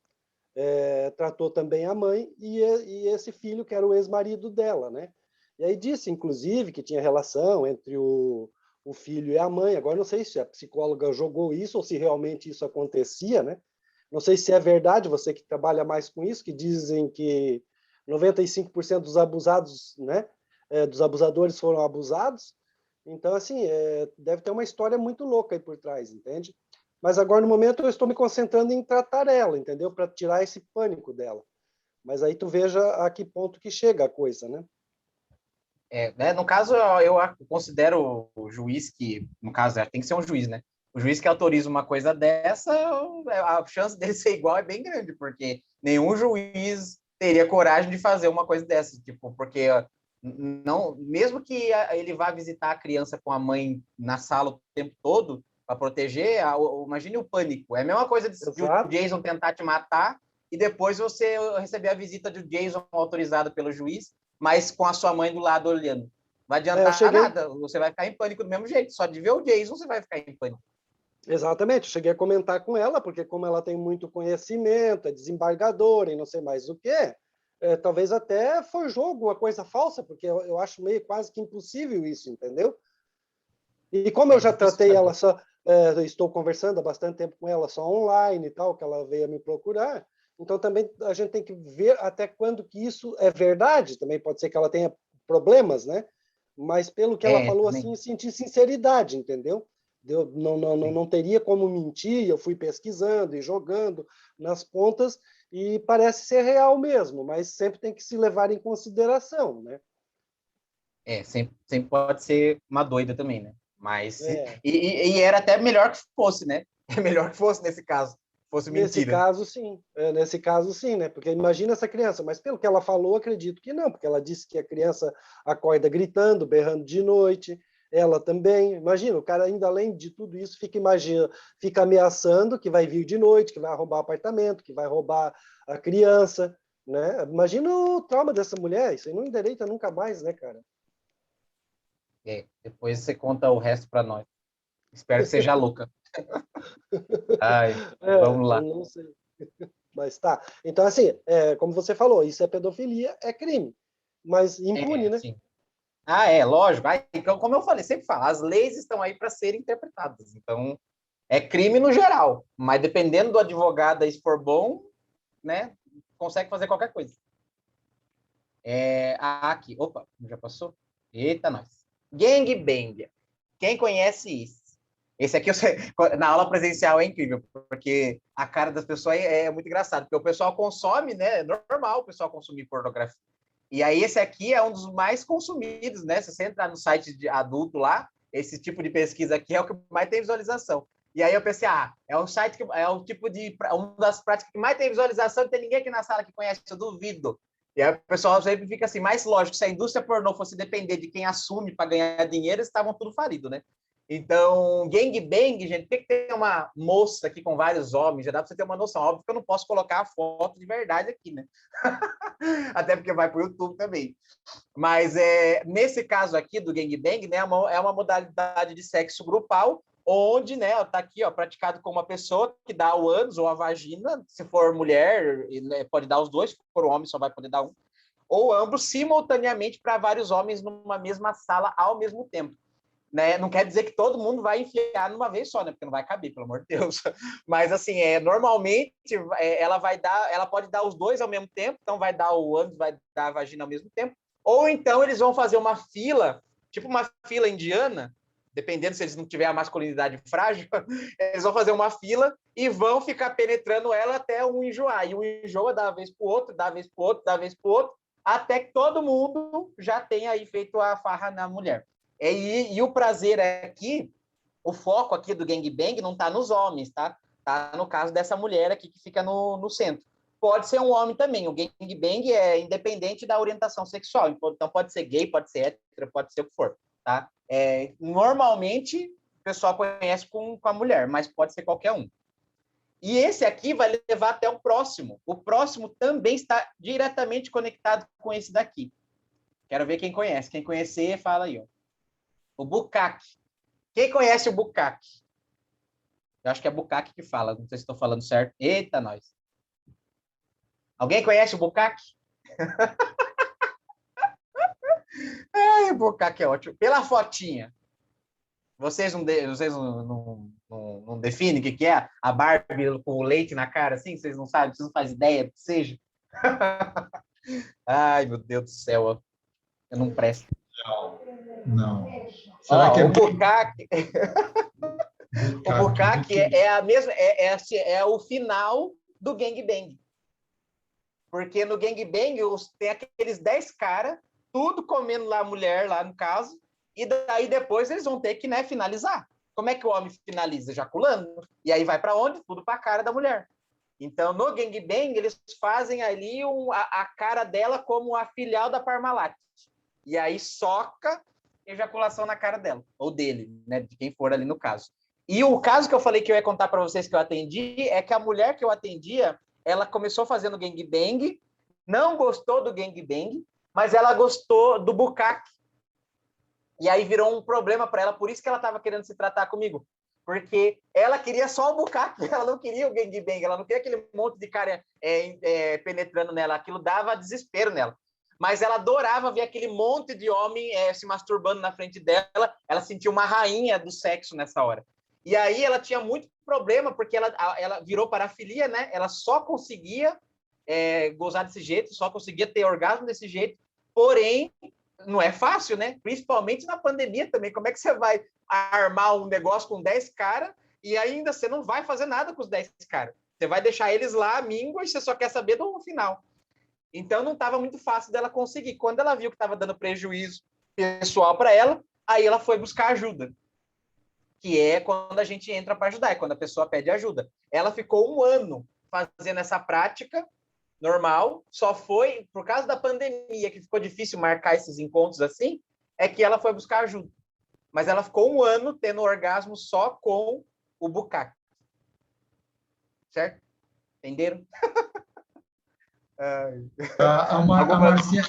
D: tratou também a mãe e esse filho que era o ex-marido dela, né? E aí disse, inclusive, que tinha relação entre o filho e a mãe. Agora não sei se a psicóloga jogou isso ou se realmente isso acontecia, né? Não sei se é verdade, você que trabalha mais com isso, que dizem que 95% dos abusados, né, dos abusadores foram abusados. Então, assim, deve ter uma história muito louca aí por trás, entende? Mas agora, no momento, eu estou me concentrando em tratar ela, entendeu? Para tirar esse pânico dela. Mas aí tu veja a que ponto que chega a coisa, né?
B: Né? No caso, eu considero o juiz que, no caso, tem que ser um juiz, né? O juiz que autoriza uma coisa dessa, a chance dele ser igual é bem grande, porque nenhum juiz teria coragem de fazer uma coisa dessa, tipo, porque não, mesmo que ele vá visitar a criança com a mãe na sala o tempo todo para proteger, imagine o pânico. É a mesma coisa de o
D: Exato.
B: Jason tentar te matar e depois você receber a visita do Jason autorizada pelo juiz, mas com a sua mãe do lado olhando. Não vai
D: Eu
B: adiantar
D: cheguei,
B: nada, você vai ficar em pânico do mesmo jeito. Só de ver o Jason, você vai ficar em pânico.
D: exatamente, eu cheguei a comentar com ela, porque como ela tem muito conhecimento, é desembargadora e não sei mais o que, talvez até forjou alguma coisa falsa, porque eu acho meio quase que impossível isso, entendeu? E como eu
B: É
D: já
B: difícil
D: tratei ela
B: saber.
D: só, estou conversando há bastante tempo com ela só online e tal, que ela veio a me procurar, então também a gente tem que ver até quando que isso é verdade, também pode ser que ela tenha problemas, né? Mas pelo que ela falou assim,
B: Também.
D: eu senti sinceridade, entendeu? Eu não teria como mentir, eu fui pesquisando e jogando nas pontas e parece ser real mesmo, mas sempre tem que se levar em consideração, né?
B: Sempre pode ser uma doida também, né? Mas,
D: É,
B: e era até melhor que fosse, né? É melhor que fosse nesse caso, fosse
D: nesse
B: mentira.
D: caso, sim. Nesse caso, sim, né? Porque imagina essa criança, mas pelo que ela falou, acredito que não, porque ela disse que a criança acorda gritando, berrando de noite, ela também. Imagina, o cara ainda além de tudo isso fica ameaçando que vai vir de noite, que vai roubar o apartamento, que vai roubar a criança, né? Imagina o trauma dessa mulher, isso aí não endireita nunca mais, né, cara?
B: Depois você conta o resto para nós. Espero que seja louca. Ai, vamos lá.
D: Não sei. Mas tá. Então, assim, como você falou, isso é pedofilia, é crime. Mas impune, né?
B: Sim. Lógico. Então, como eu falei, sempre falo, as leis estão aí para serem interpretadas. Então, é crime no geral. Mas dependendo do advogado, se for bom, né, consegue fazer qualquer coisa. Aqui. Opa, já passou? Eita, nós. Gangbang. Quem conhece isso? Esse aqui, na aula presencial, é incrível, porque a cara das pessoas é muito engraçado, porque o pessoal consome, né? É normal o pessoal consumir pornografia. E aí, esse aqui é um dos mais consumidos, né? Se você entrar no site de adulto lá, esse tipo de pesquisa aqui é o que mais tem visualização. E aí eu pensei, é um site que é um tipo de uma das práticas que mais tem visualização, não tem ninguém aqui na sala que conhece, eu duvido. E aí o pessoal sempre fica assim, mais lógico, se a indústria pornô fosse depender de quem assume para ganhar dinheiro, eles estavam tudo falidos, né? Então, gangbang, gente, tem que ter uma moça aqui com vários homens, já dá para você ter uma noção. Óbvio que eu não posso colocar a foto de verdade aqui, né? Até porque vai para o YouTube também. Mas nesse caso aqui do gangbang, né, é uma modalidade de sexo grupal, onde, né, está aqui, ó, praticado com uma pessoa que dá o ânus ou a vagina, se for mulher, pode dar os dois, se for homem, só vai poder dar um, ou ambos simultaneamente para vários homens numa mesma sala ao mesmo tempo. Né? Não quer dizer que todo mundo vai enfiar numa vez só, né? Porque não vai caber, pelo amor de Deus. Mas assim, normalmente ela pode dar os dois ao mesmo tempo, então vai dar o ânus, vai dar a vagina ao mesmo tempo, ou então eles vão fazer uma fila, tipo uma fila indiana, dependendo se eles não tiverem a masculinidade frágil, eles vão fazer uma fila e vão ficar penetrando ela até um enjoar. E um enjoa da vez para o outro, da vez para o outro, da vez para o outro, até que todo mundo já tenha aí feito a farra na mulher. E o prazer aqui, o foco aqui do gangbang não está nos homens, tá? Tá no caso dessa mulher aqui que fica no centro. Pode ser um homem também. O gangbang é independente da orientação sexual. Então pode ser gay, pode ser hétero, pode ser o que for, tá? Normalmente o pessoal conhece com a mulher, mas pode ser qualquer um. E esse aqui vai levar até o próximo. O próximo também está diretamente conectado com esse daqui. Quero ver quem conhece. Quem conhecer, fala aí, ó. O bukkake. Quem conhece o bukkake? Eu acho que é bukkake que fala, não sei se estou falando certo. Eita, nós. Alguém conhece o bukkake? O bukkake é ótimo. Pela fotinha. Vocês não definem o que é? A Barbie com o leite na cara, assim? Vocês não sabem? Vocês não fazem ideia do que seja? Ai, meu Deus do céu. Eu não presto.
A: Não. Será que
B: o bukkake...
A: bukkake?
B: O bukkake é o final do gangbang. Porque no gangbang tem aqueles 10 caras, tudo comendo lá a mulher, lá no caso, e daí depois eles vão ter que, né, finalizar. Como é que o homem finaliza? Ejaculando. E aí vai para onde? Tudo para a cara da mulher. Então, no gangbang, eles fazem ali a cara dela como a filial da Parmalat. E aí soca ejaculação na cara dela, ou dele, né, de quem for ali no caso. E o caso que eu falei que eu ia contar para vocês que eu atendi é que a mulher que eu atendia, ela começou fazendo gangbang, não gostou do gangbang, mas ela gostou do bukkake. E aí virou um problema para ela, por isso que ela estava querendo se tratar comigo. Porque ela queria só o bukkake, ela não queria o gangbang, ela não queria aquele monte de cara penetrando nela, aquilo dava desespero nela. Mas ela adorava ver aquele monte de homem se masturbando na frente dela, ela sentia uma rainha do sexo nessa hora. E aí ela tinha muito problema, porque ela virou parafilia, né? Ela só conseguia gozar desse jeito, só conseguia ter orgasmo desse jeito, porém, não é fácil, né? Principalmente na pandemia também. Como é que você vai armar um negócio com 10 caras e ainda você não vai fazer nada com os 10 caras? Você vai deixar eles lá, míngua, e você só quer saber do final. Então, não estava muito fácil dela conseguir. Quando ela viu que estava dando prejuízo pessoal para ela, aí ela foi buscar ajuda. Que é quando a gente entra para ajudar, é quando a pessoa pede ajuda. Ela ficou 1 ano fazendo essa prática normal, só foi por causa da pandemia, que ficou difícil marcar esses encontros assim, é que ela foi buscar ajuda. mas ela ficou um ano tendo orgasmo só com o bucaque. Certo? Entenderam?
A: A
B: Alguma...
A: Marcinha,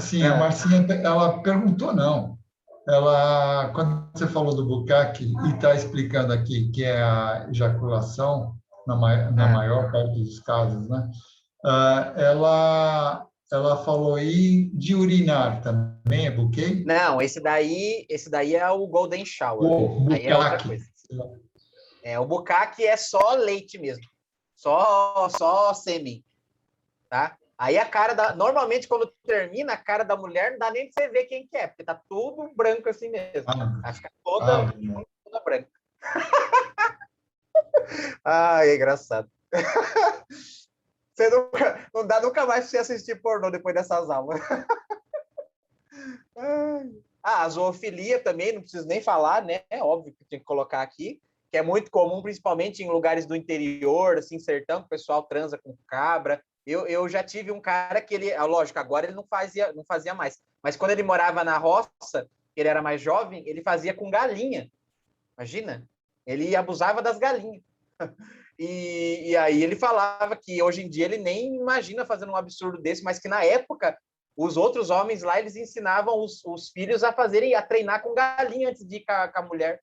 A: sim, a
B: É,
A: Marcinha, ela perguntou, não. Ela, quando você falou do bucaque e está explicando aqui que é a ejaculação, na
B: é.
A: maior parte dos casos, né? Ela falou aí de urinar também, é buquê?
B: Não, esse daí é o Golden Shower.
A: Ou
B: Aí é outra
A: bucaque.
B: coisa. O bucaque é só leite mesmo. Só sêmen, tá? Aí a cara da... Normalmente, quando termina, a cara da mulher não dá nem pra você ver quem que é, porque tá tudo branco assim mesmo.
A: Ah,
B: Vai ficar
A: ah,
B: toda branca. Ah, é engraçado. Você não dá nunca mais pra você assistir pornô depois dessas aulas. A zoofilia também, não preciso nem falar, né? É óbvio que tem que colocar aqui, que é muito comum, principalmente em lugares do interior, assim, sertão, que o pessoal transa com cabra. Eu já tive um cara que ele, lógico, agora ele não fazia mais, mas quando ele morava na roça, ele era mais jovem, ele fazia com galinha. Imagina? Ele abusava das galinhas. E aí ele falava que hoje em dia ele nem imagina fazendo um absurdo desse, mas que na época os outros homens lá eles ensinavam os filhos a treinar com galinha antes de ir com a mulher.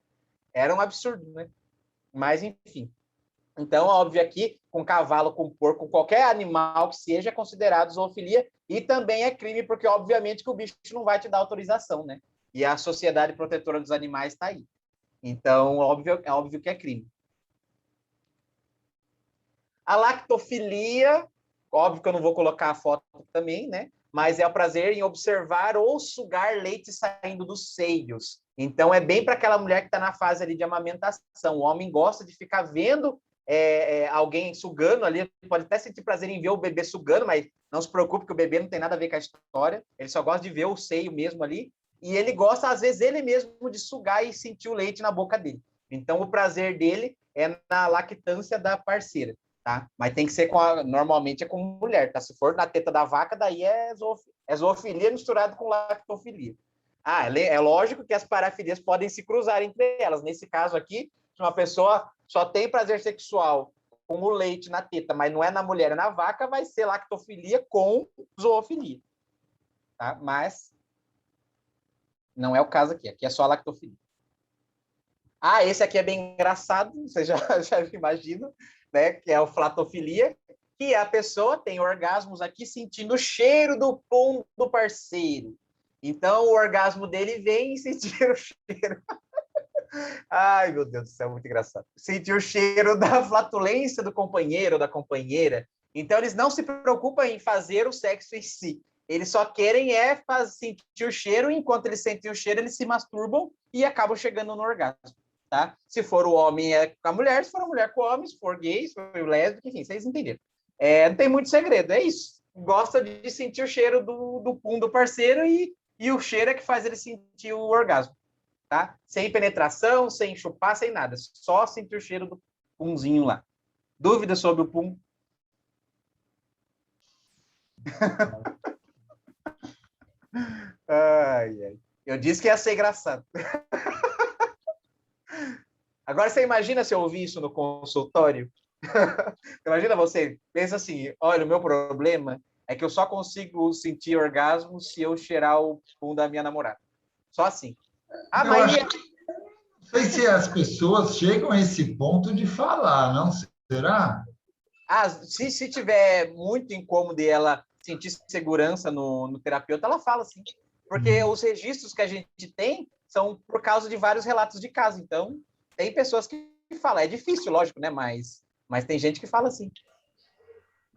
B: Era um absurdo, né? Mas enfim. Então, óbvio aqui, com cavalo, com porco, com qualquer animal que seja considerado zoofilia, e também é crime, porque obviamente que o bicho não vai te dar autorização, né? E a Sociedade Protetora dos Animais está aí. Então, é óbvio que é crime. A lactofilia, óbvio que eu não vou colocar a foto também, né? Mas é o prazer em observar ou sugar leite saindo dos seios. Então, é bem para aquela mulher que está na fase ali de amamentação. O homem gosta de ficar vendo alguém sugando ali, pode até sentir prazer em ver o bebê sugando, mas não se preocupe que o bebê não tem nada a ver com a história. Ele só gosta de ver o seio mesmo ali. E ele gosta, às vezes, ele mesmo de sugar e sentir o leite na boca dele. Então, o prazer dele é na lactância da parceira. Tá? Mas tem que ser normalmente é com mulher, tá? Se for na teta da vaca, daí é zoofilia misturado com lactofilia. É lógico que as parafilias podem se cruzar entre elas. Nesse caso aqui, se uma pessoa só tem prazer sexual com o leite na teta, mas não é na mulher, é na vaca, vai ser lactofilia com zoofilia, tá? Mas não é o caso aqui. Aqui é só lactofilia. Esse aqui é bem engraçado, você já imagina, né? Que é o flatofilia, que a pessoa tem orgasmos aqui sentindo o cheiro do pum do parceiro. Então, o orgasmo dele vem sentir o cheiro. Ai, meu Deus do céu, muito engraçado. Sentir o cheiro da flatulência do companheiro ou da companheira. Então, eles não se preocupam em fazer o sexo em si. Eles só querem sentir o cheiro, enquanto eles sentem o cheiro, eles se masturbam e acabam chegando no orgasmo. Tá? Se for o homem é com a mulher, se for a mulher com o homem, se for gay, se for lésbico, enfim, vocês entenderam. Não tem muito segredo, é isso. Gosta de sentir o cheiro do pum do parceiro e o cheiro é que faz ele sentir o orgasmo. Tá? Sem penetração, sem chupar, sem nada. Só sentir o cheiro do pumzinho lá. Dúvida sobre o pum? Ai, ai. Eu disse que ia ser engraçado. Agora você imagina se eu ouvir isso no consultório? Imagina você, pensa assim, olha, o meu problema é que eu só consigo sentir orgasmo se eu cheirar o pum da minha namorada. Só assim.
A: eu acho, não sei se as pessoas chegam a esse ponto de falar, não? Será?
B: Se tiver muito incômodo e ela sentir segurança no terapeuta, ela fala assim. Porque os registros que a gente tem são por causa de vários relatos de caso. Então, tem pessoas que falam. É difícil, lógico, né? Mas tem gente que fala assim.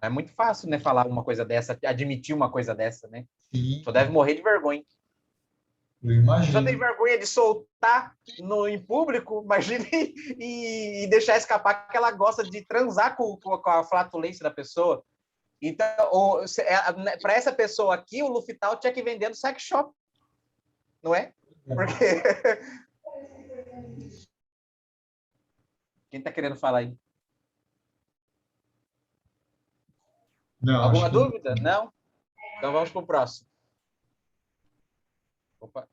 B: É muito fácil, né? Falar uma coisa dessa, admitir uma coisa dessa, né?
A: Sim,
B: Só deve morrer de vergonha.
A: eu
B: Se só tem
A: imagino.
B: vergonha de soltar em público, imagine e deixar escapar que ela gosta de transar com a flatulência da pessoa. Então, para essa pessoa aqui, o Lufital tinha que vender no sex shop, não é? Porque... Quem está querendo falar aí?
A: Não, acho
B: Alguma
A: que
B: dúvida? Não? Então vamos para o próximo. Opa.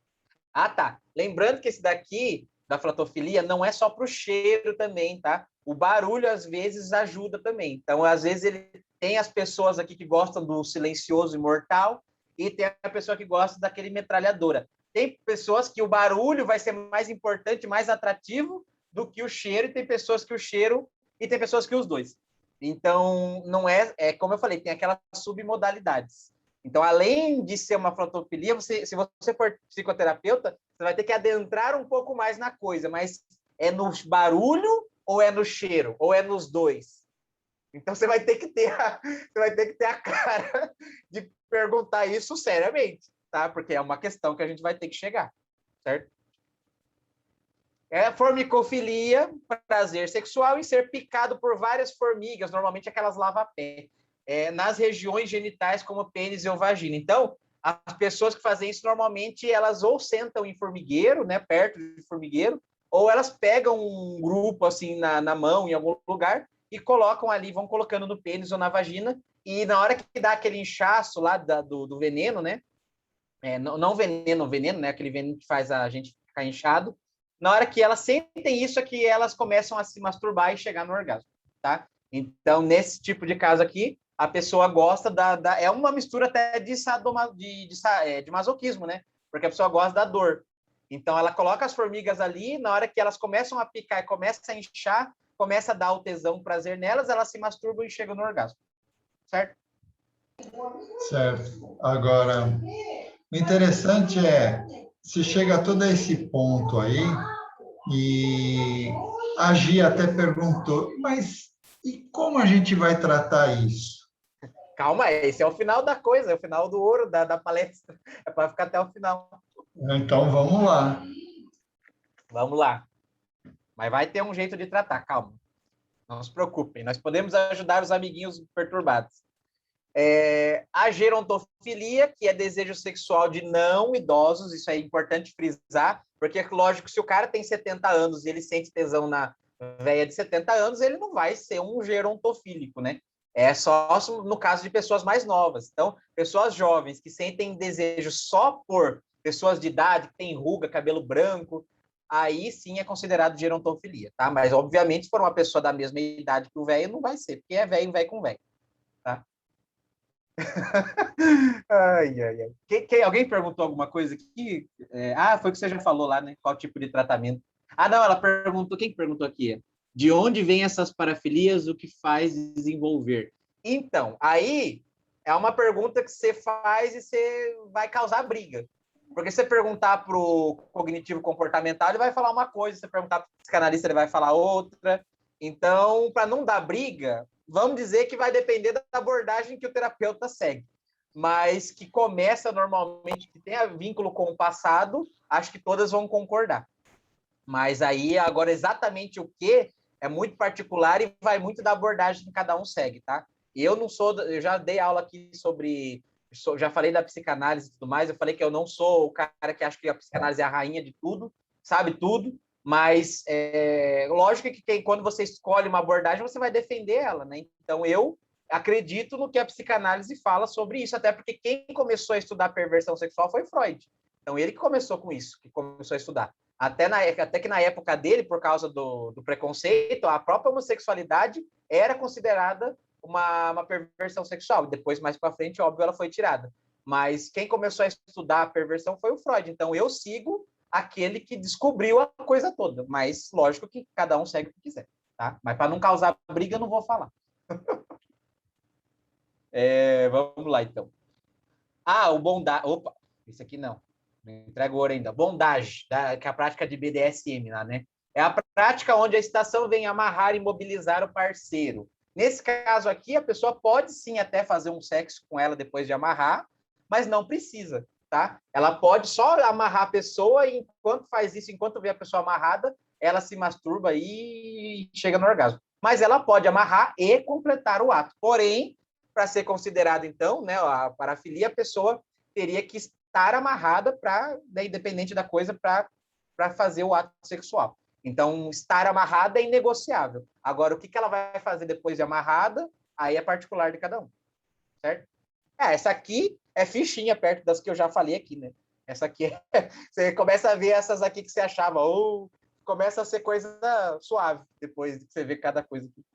B: Ah, tá. Lembrando que esse daqui, da flatofilia, não é só para o cheiro também, tá? O barulho, às vezes, ajuda também. Então, às vezes, ele tem as pessoas aqui que gostam do silencioso imortal e tem a pessoa que gosta daquele metralhadora. Tem pessoas que o barulho vai ser mais importante, mais atrativo do que o cheiro, e tem pessoas que o cheiro, e tem pessoas que os dois. Então, não é como eu falei, tem aquelas submodalidades. Então, além de ser uma flatofilia, se você for psicoterapeuta, você vai ter que adentrar um pouco mais na coisa, mas é no barulho ou é no cheiro? Ou é nos dois? Então, você vai ter que ter a cara de perguntar isso seriamente, tá? Porque é uma questão que a gente vai ter que chegar, certo? É formicofilia, prazer sexual em ser picado por várias formigas, normalmente aquelas lava-pé, nas regiões genitais como pênis ou vagina. Então, as pessoas que fazem isso normalmente elas ou sentam em formigueiro, né, perto de formigueiro, ou elas pegam um grupo assim na mão em algum lugar e colocam ali, vão colocando no pênis ou na vagina, e na hora que dá aquele inchaço lá do veneno, né, não veneno, né, aquele veneno que faz a gente ficar inchado, na hora que elas sentem isso é que elas começam a se masturbar e chegar no orgasmo, tá? Então, nesse tipo de caso aqui, a pessoa gosta é uma mistura até de masoquismo, né? Porque a pessoa gosta da dor. Então, ela coloca as formigas ali, na hora que elas começam a picar e começam a inchar, começa a dar o tesão, o prazer nelas, elas se masturbam e chegam no orgasmo. Certo?
A: Certo. Agora, o interessante é, se chega a todo esse ponto aí, e a Gia até perguntou, mas e como a gente vai tratar isso?
B: Calma, esse é o final da coisa, é o final do ouro da palestra. É para ficar até o final.
A: Então, vamos lá.
B: Vamos lá. Mas vai ter um jeito de tratar, calma. Não se preocupem, nós podemos ajudar os amiguinhos perturbados. A gerontofilia, que é desejo sexual de não idosos, isso é importante frisar, porque, lógico, se o cara tem 70 anos e ele sente tesão na velha de 70 anos, ele não vai ser um gerontofílico, né? É só no caso de pessoas mais novas. Então, pessoas jovens que sentem desejo só por pessoas de idade, que têm ruga, cabelo branco, aí sim é considerado gerontofilia, tá? Mas, obviamente, se for uma pessoa da mesma idade que o velho, não vai ser, porque é velho com velho, tá? Ai, ai, ai. Alguém perguntou alguma coisa aqui? Foi o que você já falou lá, né? Qual tipo de tratamento? Ah, não, ela perguntou. Quem perguntou aqui? De onde vêm essas parafilias? O que faz desenvolver? Então, aí é uma pergunta que você faz e você vai causar briga. Porque se você perguntar para o cognitivo comportamental, ele vai falar uma coisa, se você perguntar para o psicanalista, ele vai falar outra. Então, para não dar briga, vamos dizer que vai depender da abordagem que o terapeuta segue. Mas que começa normalmente, que tem vínculo com o passado, acho que todas vão concordar. Mas aí, agora, exatamente o que é muito particular e vai muito da abordagem que cada um segue, tá? Eu já dei aula aqui sobre, já falei da psicanálise e tudo mais, eu falei que eu não sou o cara que acha que a psicanálise é a rainha de tudo, sabe tudo, mas lógico que quando você escolhe uma abordagem, você vai defender ela, né? Então, eu acredito no que a psicanálise fala sobre isso, até porque quem começou a estudar perversão sexual foi Freud. Então, ele que começou com isso, que começou a estudar. Até que na época dele, por causa do preconceito, a própria homossexualidade era considerada uma perversão sexual. Depois, mais para frente, óbvio, ela foi tirada. Mas quem começou a estudar a perversão foi o Freud. Então, eu sigo aquele que descobriu a coisa toda. Mas, lógico que cada um segue o que quiser. Tá? Mas, para não causar briga, eu não vou falar. Vamos lá, então. O bondage. Opa, esse aqui não. Não entrego ouro ainda. Bondage, que é a prática de BDSM lá, né? É a prática onde a excitação vem amarrar e mobilizar o parceiro. Nesse caso aqui, a pessoa pode sim até fazer um sexo com ela depois de amarrar, mas não precisa, tá? Ela pode só amarrar a pessoa e enquanto faz isso, enquanto vê a pessoa amarrada, ela se masturba e chega no orgasmo. Mas ela pode amarrar e completar o ato. Porém, para ser considerado, então, né, a parafilia, a pessoa teria que estar amarrada né, independente da coisa, para fazer o ato sexual. Então, estar amarrada é inegociável. Agora, o que ela vai fazer depois de amarrada, aí é particular de cada um, certo? Essa aqui é fichinha perto das que eu já falei aqui, né? Essa aqui é... Você começa a ver essas aqui que você achava, ou começa a ser coisa suave, depois que você vê cada coisa aqui.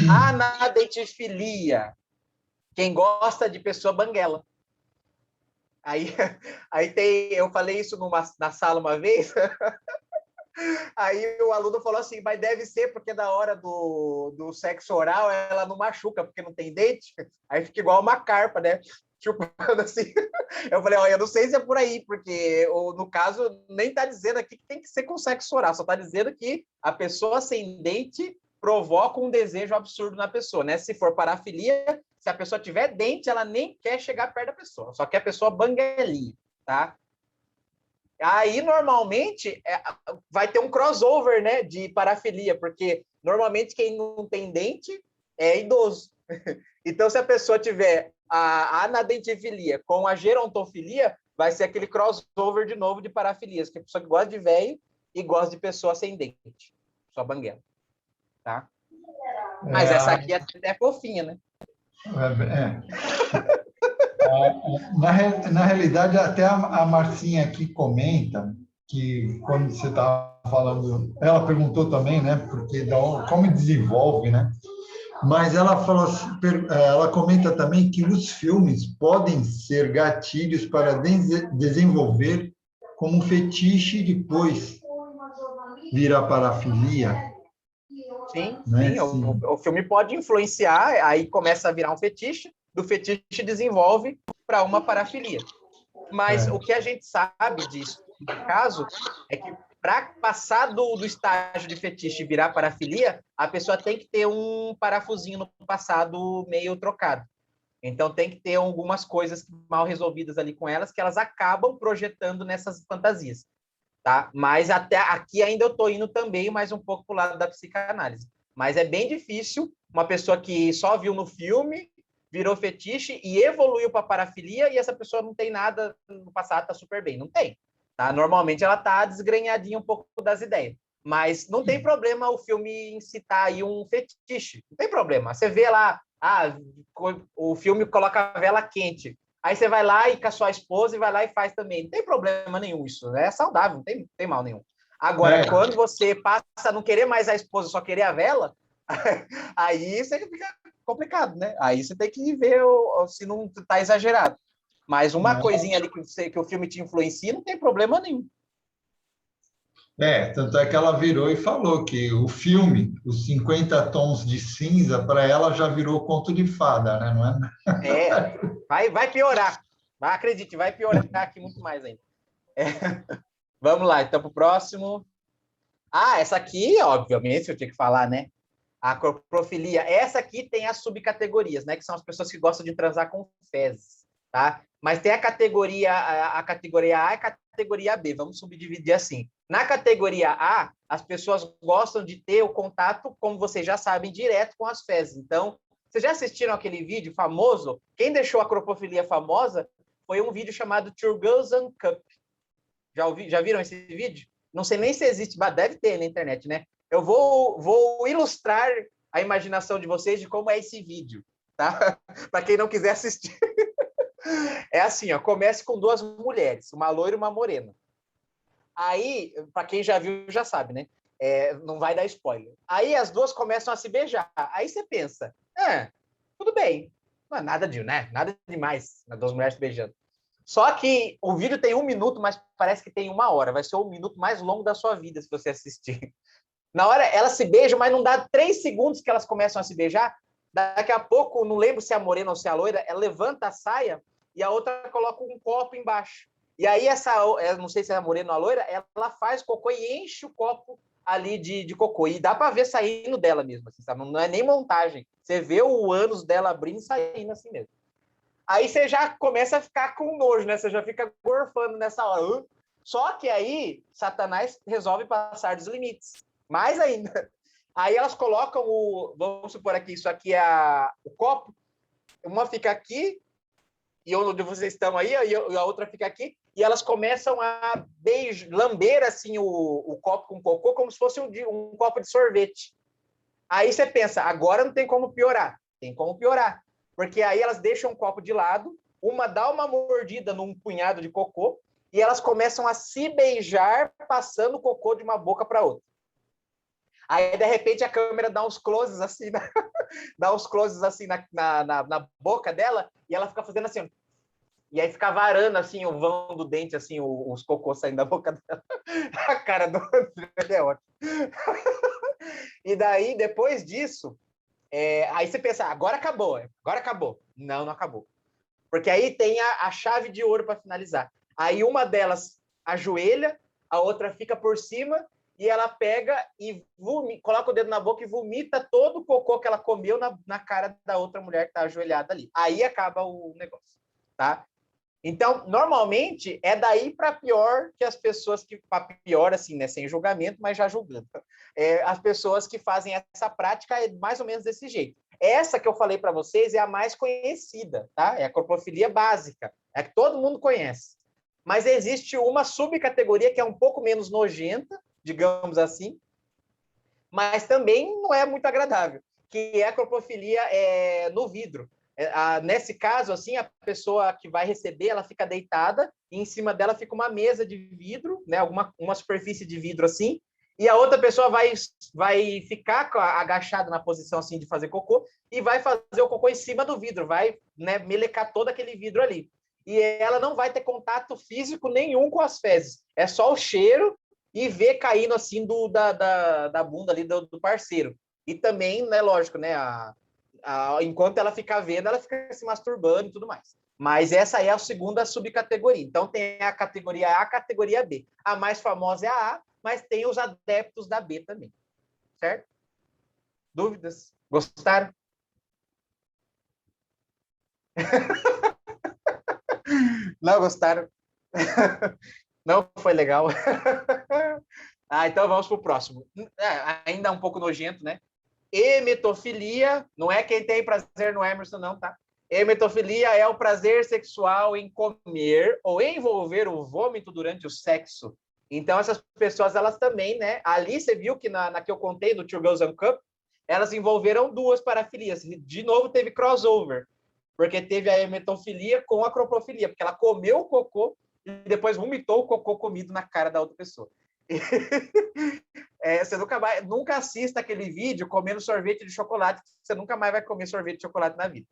B: Anadentefilia. Quem gosta de pessoa banguela. Aí, eu falei isso na sala uma vez, aí o aluno falou assim, mas deve ser porque da hora do sexo oral ela não machuca, porque não tem dente, aí fica igual uma carpa, né? Chupando assim. Eu falei, olha, eu não sei se é por aí, porque no caso nem tá dizendo aqui que tem que ser com sexo oral, só tá dizendo que a pessoa sem dente provoca um desejo absurdo na pessoa, né? Se for parafilia, se a pessoa tiver dente, ela nem quer chegar perto da pessoa, só quer a pessoa banguelinha, tá? Aí, normalmente, vai ter um crossover, né, de parafilia, porque, normalmente, quem não tem dente é idoso. Então, se a pessoa tiver a anadentefilia com a gerontofilia, vai ser aquele crossover de novo de parafilias, que é a pessoa que gosta de velho e gosta de pessoa sem dente. Só banguela, tá? Mas essa aqui é fofinha, né?
A: Na realidade, até a Marcinha aqui comenta que quando você estava falando, ela perguntou também, né, porque como desenvolve, né? Mas ela falou, ela comenta também que os filmes podem ser gatilhos para desenvolver como um fetiche e depois virar parafilia.
B: Sim,
A: Né?
B: sim.
A: Sim.
B: O filme pode influenciar, aí começa a virar um fetiche, do fetiche desenvolve para uma parafilia. Mas o que a gente sabe disso, no caso, é que para passar do estágio de fetiche e virar parafilia, a pessoa tem que ter um parafusinho no passado meio trocado. Então, tem que ter algumas coisas mal resolvidas ali com elas, que elas acabam projetando nessas fantasias. Tá? Mas até aqui ainda eu estou indo também mais um pouco para o lado da psicanálise. Mas é bem difícil uma pessoa que só viu no filme, virou fetiche e evoluiu para parafilia, e essa pessoa não tem nada no passado, está super bem. Não tem. Tá? Normalmente ela está desgrenhadinha um pouco das ideias. Mas não tem problema o filme incitar aí um fetiche. Não tem problema. Você vê lá, o filme coloca a vela quente. Aí você vai lá e com a sua esposa e vai lá e faz também. Não tem problema nenhum isso, né? É saudável, não tem mal nenhum. Agora, quando você passa a não querer mais a esposa, só querer a vela, aí você fica complicado, né? Aí você tem que ver se não está exagerado. Mas uma coisinha ali que o filme te influencia, não tem problema nenhum.
A: Tanto é que ela virou e falou que o filme, os 50 tons de cinza, para ela já virou conto de fada, né? Não é?
B: Vai piorar. Acredite, vai piorar aqui muito mais ainda. Vamos lá, então, para o próximo. Essa aqui, obviamente, eu tinha que falar, né? A coprofilia. Essa aqui tem as subcategorias, né? Que são as pessoas que gostam de transar com fezes, tá? Mas tem a categoria A e a categoria B. Vamos subdividir assim. Na categoria A, as pessoas gostam de ter o contato, como vocês já sabem, direto com as fezes. Então, vocês já assistiram aquele vídeo famoso? Quem deixou a cropofilia famosa foi um vídeo chamado Turgosan Cup. Já viram esse vídeo? Não sei nem se existe, mas deve ter na internet, né? Eu vou ilustrar a imaginação de vocês de como é esse vídeo, tá? Para quem não quiser assistir. É assim, ó, comece com duas mulheres, uma loira e uma morena. Aí, para quem já viu, já sabe, né? Não vai dar spoiler. Aí as duas começam a se beijar. Aí você pensa, tudo bem. Não é nada de, né? Nada demais, as duas mulheres se beijando. Só que o vídeo tem 1 minuto, mas parece que tem 1 hora. Vai ser o minuto mais longo da sua vida, se você assistir. Na hora, elas se beijam, mas não dá 3 segundos que elas começam a se beijar. Daqui a pouco, não lembro se é a morena ou se é a loira, ela levanta a saia e a outra coloca um copo embaixo. E aí, não sei se é a morena ou a loira, ela faz cocô e enche o copo ali de cocô. E dá para ver saindo dela mesmo, assim, sabe? Não é nem montagem. Você vê o ânus dela abrindo e saindo assim mesmo. Aí você já começa a ficar com nojo, né? Você já fica gorfando nessa hora. Só que aí, Satanás resolve passar dos limites. Mais ainda. Aí elas colocam vamos supor aqui, isso aqui é o copo. Uma fica aqui, e onde vocês estão aí, e a outra fica aqui, e elas começam a lamber assim o copo com cocô, como se fosse um copo de sorvete. Aí você pensa, agora não tem como piorar. Tem como piorar. Porque aí elas deixam o copo de lado uma dá uma mordida num punhado de cocô e elas começam a se beijar, passando o cocô de uma boca para outra. Aí, de repente, a câmera dá uns closes assim, dá uns closes assim na boca dela e ela fica fazendo assim, e aí fica varando assim o vão do dente, assim, os cocôs saindo da boca dela. A cara do André é ótimo. E daí, depois disso, aí você pensa, agora acabou. Não, não acabou. Porque aí tem a chave de ouro para finalizar. Aí uma delas ajoelha, a outra fica por cima e ela pega e coloca o dedo na boca e vomita todo o cocô que ela comeu na cara da outra mulher que está ajoelhada ali. Aí acaba o negócio, tá? Então, normalmente, é daí para pior que as pessoas que... Pior, assim, né? Sem julgamento, mas já julgando. As pessoas que fazem essa prática é mais ou menos desse jeito. Essa que eu falei para vocês é a mais conhecida, tá? É a coprofilia básica. É a que todo mundo conhece. Mas existe uma subcategoria que é um pouco menos nojenta, digamos assim, mas também não é muito agradável, que é a coprofilia no vidro. Nesse caso, assim, a pessoa que vai receber, ela fica deitada e em cima dela fica uma mesa de vidro, né, uma superfície de vidro assim, e a outra pessoa vai ficar agachada na posição assim de fazer cocô e vai fazer o cocô em cima do vidro, vai, né, melecar todo aquele vidro ali. E ela não vai ter contato físico nenhum com as fezes, é só o cheiro e ver caindo assim da bunda ali do parceiro. E também, né, lógico, né, enquanto ela fica vendo, ela fica se masturbando e tudo mais. Mas essa é a segunda subcategoria. Então tem a categoria A, a categoria B. A mais famosa é a A, mas tem os adeptos da B também. Certo? Dúvidas? Gostaram? Não gostaram? Não foi legal? Então vamos para o próximo. Ainda um pouco nojento, né? Emetofilia, não é quem tem prazer no Emerson, não, tá? Emetofilia é o prazer sexual em comer ou envolver o vômito durante o sexo. Então, essas pessoas, elas também, né? Ali você viu que na que eu contei, do Two Girls One Cup, elas envolveram duas parafilias. De novo, teve crossover, porque teve a emetofilia com a cropofilia, porque ela comeu o cocô e depois vomitou o cocô comido na cara da outra pessoa. Você nunca assista aquele vídeo comendo sorvete de chocolate, você nunca mais vai comer sorvete de chocolate na vida.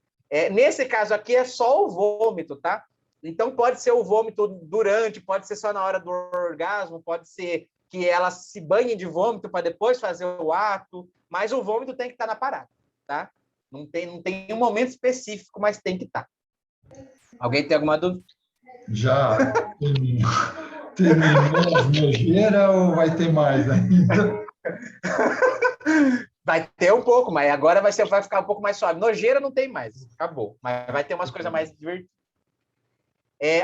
B: Nesse caso aqui é só o vômito, tá? Então pode ser o vômito durante, pode ser só na hora do orgasmo, pode ser que ela se banhe de vômito para depois fazer o ato, mas o vômito tem que estar na parada, tá? Não tem um momento específico, mas tem que estar. Alguém tem alguma dúvida?
A: Já terminou as nojeiras ou vai ter mais ainda?
B: Vai ter um pouco, mas agora vai ficar um pouco mais suave. Nojeira não tem mais, acabou. Mas vai ter umas coisas mais divertidas.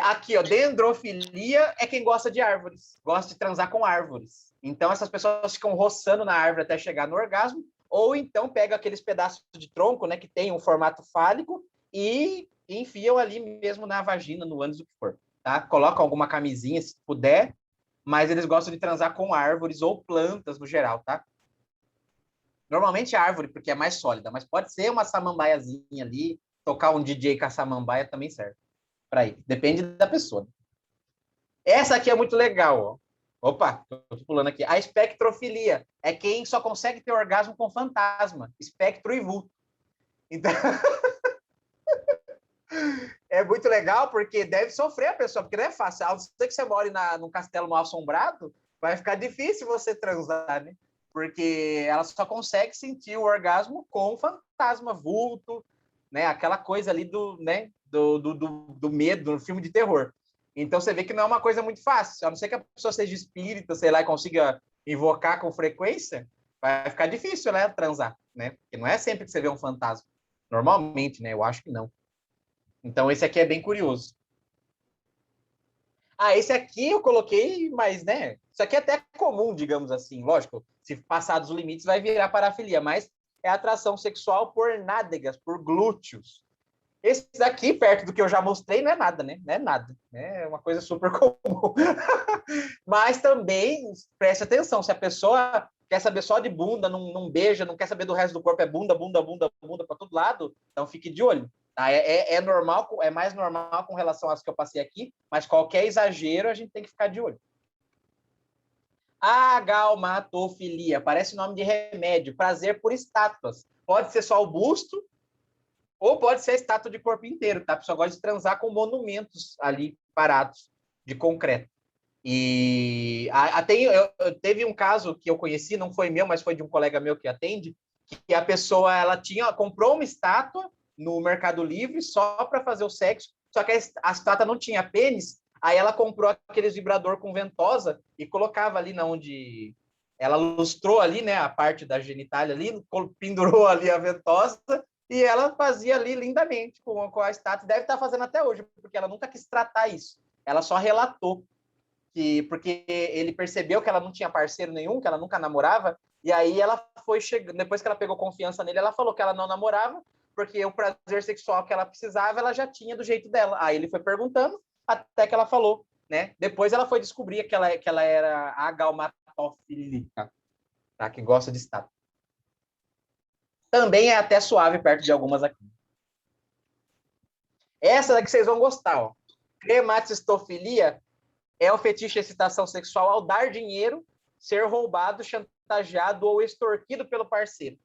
B: Aqui, ó, dendrofilia é quem gosta de árvores, gosta de transar com árvores. Então, essas pessoas ficam roçando na árvore até chegar no orgasmo, ou então pegam aqueles pedaços de tronco, né, que tem um formato fálico, e enfiam ali mesmo na vagina, no ânus, o que for. Tá? Colocam alguma camisinha, se puder, mas eles gostam de transar com árvores ou plantas no geral, tá? Normalmente árvore, porque é mais sólida, mas pode ser uma samambaiazinha ali, tocar um DJ com a samambaia também serve para ir. Depende da pessoa. Essa aqui é muito legal, ó. Opa, tô pulando aqui. A espectrofilia é quem só consegue ter orgasmo com fantasma, espectro e vulto. Então, é muito legal porque deve sofrer a pessoa, porque não é fácil. A não ser que você more num castelo mal assombrado, vai ficar difícil você transar, né? Porque ela só consegue sentir o orgasmo com fantasma, vulto, né? Aquela coisa ali do medo, no filme de terror. Então você vê que não é uma coisa muito fácil, a não ser que a pessoa seja espírita, sei lá, e consiga invocar com frequência, vai ficar difícil, né, transar, né? Porque não é sempre que você vê um fantasma. Normalmente, né? Eu acho que não. Então esse aqui é bem curioso. Esse aqui eu coloquei, mas, né? Isso aqui é até comum, digamos assim. Lógico, se passar dos limites vai virar parafilia, mas é atração sexual por nádegas, por glúteos. Esse daqui, perto do que eu já mostrei, não é nada, né? Não é nada. É uma coisa super comum. Mas também, preste atenção, se a pessoa quer saber só de bunda, não beija, não quer saber do resto do corpo, é bunda, bunda, bunda, bunda para todo lado, então fique de olho. Tá? É normal, é mais normal com relação às que eu passei aqui, mas qualquer exagero a gente tem que ficar de olho. Agalmatofilia, parece nome de remédio, prazer por estátuas. Pode ser só o busto, ou pode ser a estátua de corpo inteiro, tá? A pessoa gosta de transar com monumentos ali parados, de concreto. E teve um caso que eu conheci, não foi meu, mas foi de um colega meu que atende, que a pessoa ela comprou uma estátua no Mercado Livre só para fazer o sexo, só que a estátua não tinha pênis, aí ela comprou aqueles vibrador com ventosa e colocava ali na onde ela lustrou ali, né, a parte da genitália ali, pendurou ali a ventosa e ela fazia ali lindamente com a estátua. Deve estar fazendo até hoje, porque ela nunca quis tratar isso. Ela só relatou porque ele percebeu que ela não tinha parceiro nenhum, que ela nunca namorava, e aí ela foi chegando, depois que ela pegou confiança nele, ela falou que ela não namorava, porque o prazer sexual que ela precisava, ela já tinha do jeito dela. Aí ele foi perguntando, até que ela falou, né? Depois ela foi descobrir que ela era agalmatofílica, tá? Que gosta de estátua. Também é até suave perto de algumas aqui. Essa daqui vocês vão gostar, ó. Crematistofilia é o fetiche de excitação sexual ao dar dinheiro, ser roubado, chantageado ou extorquido pelo parceiro.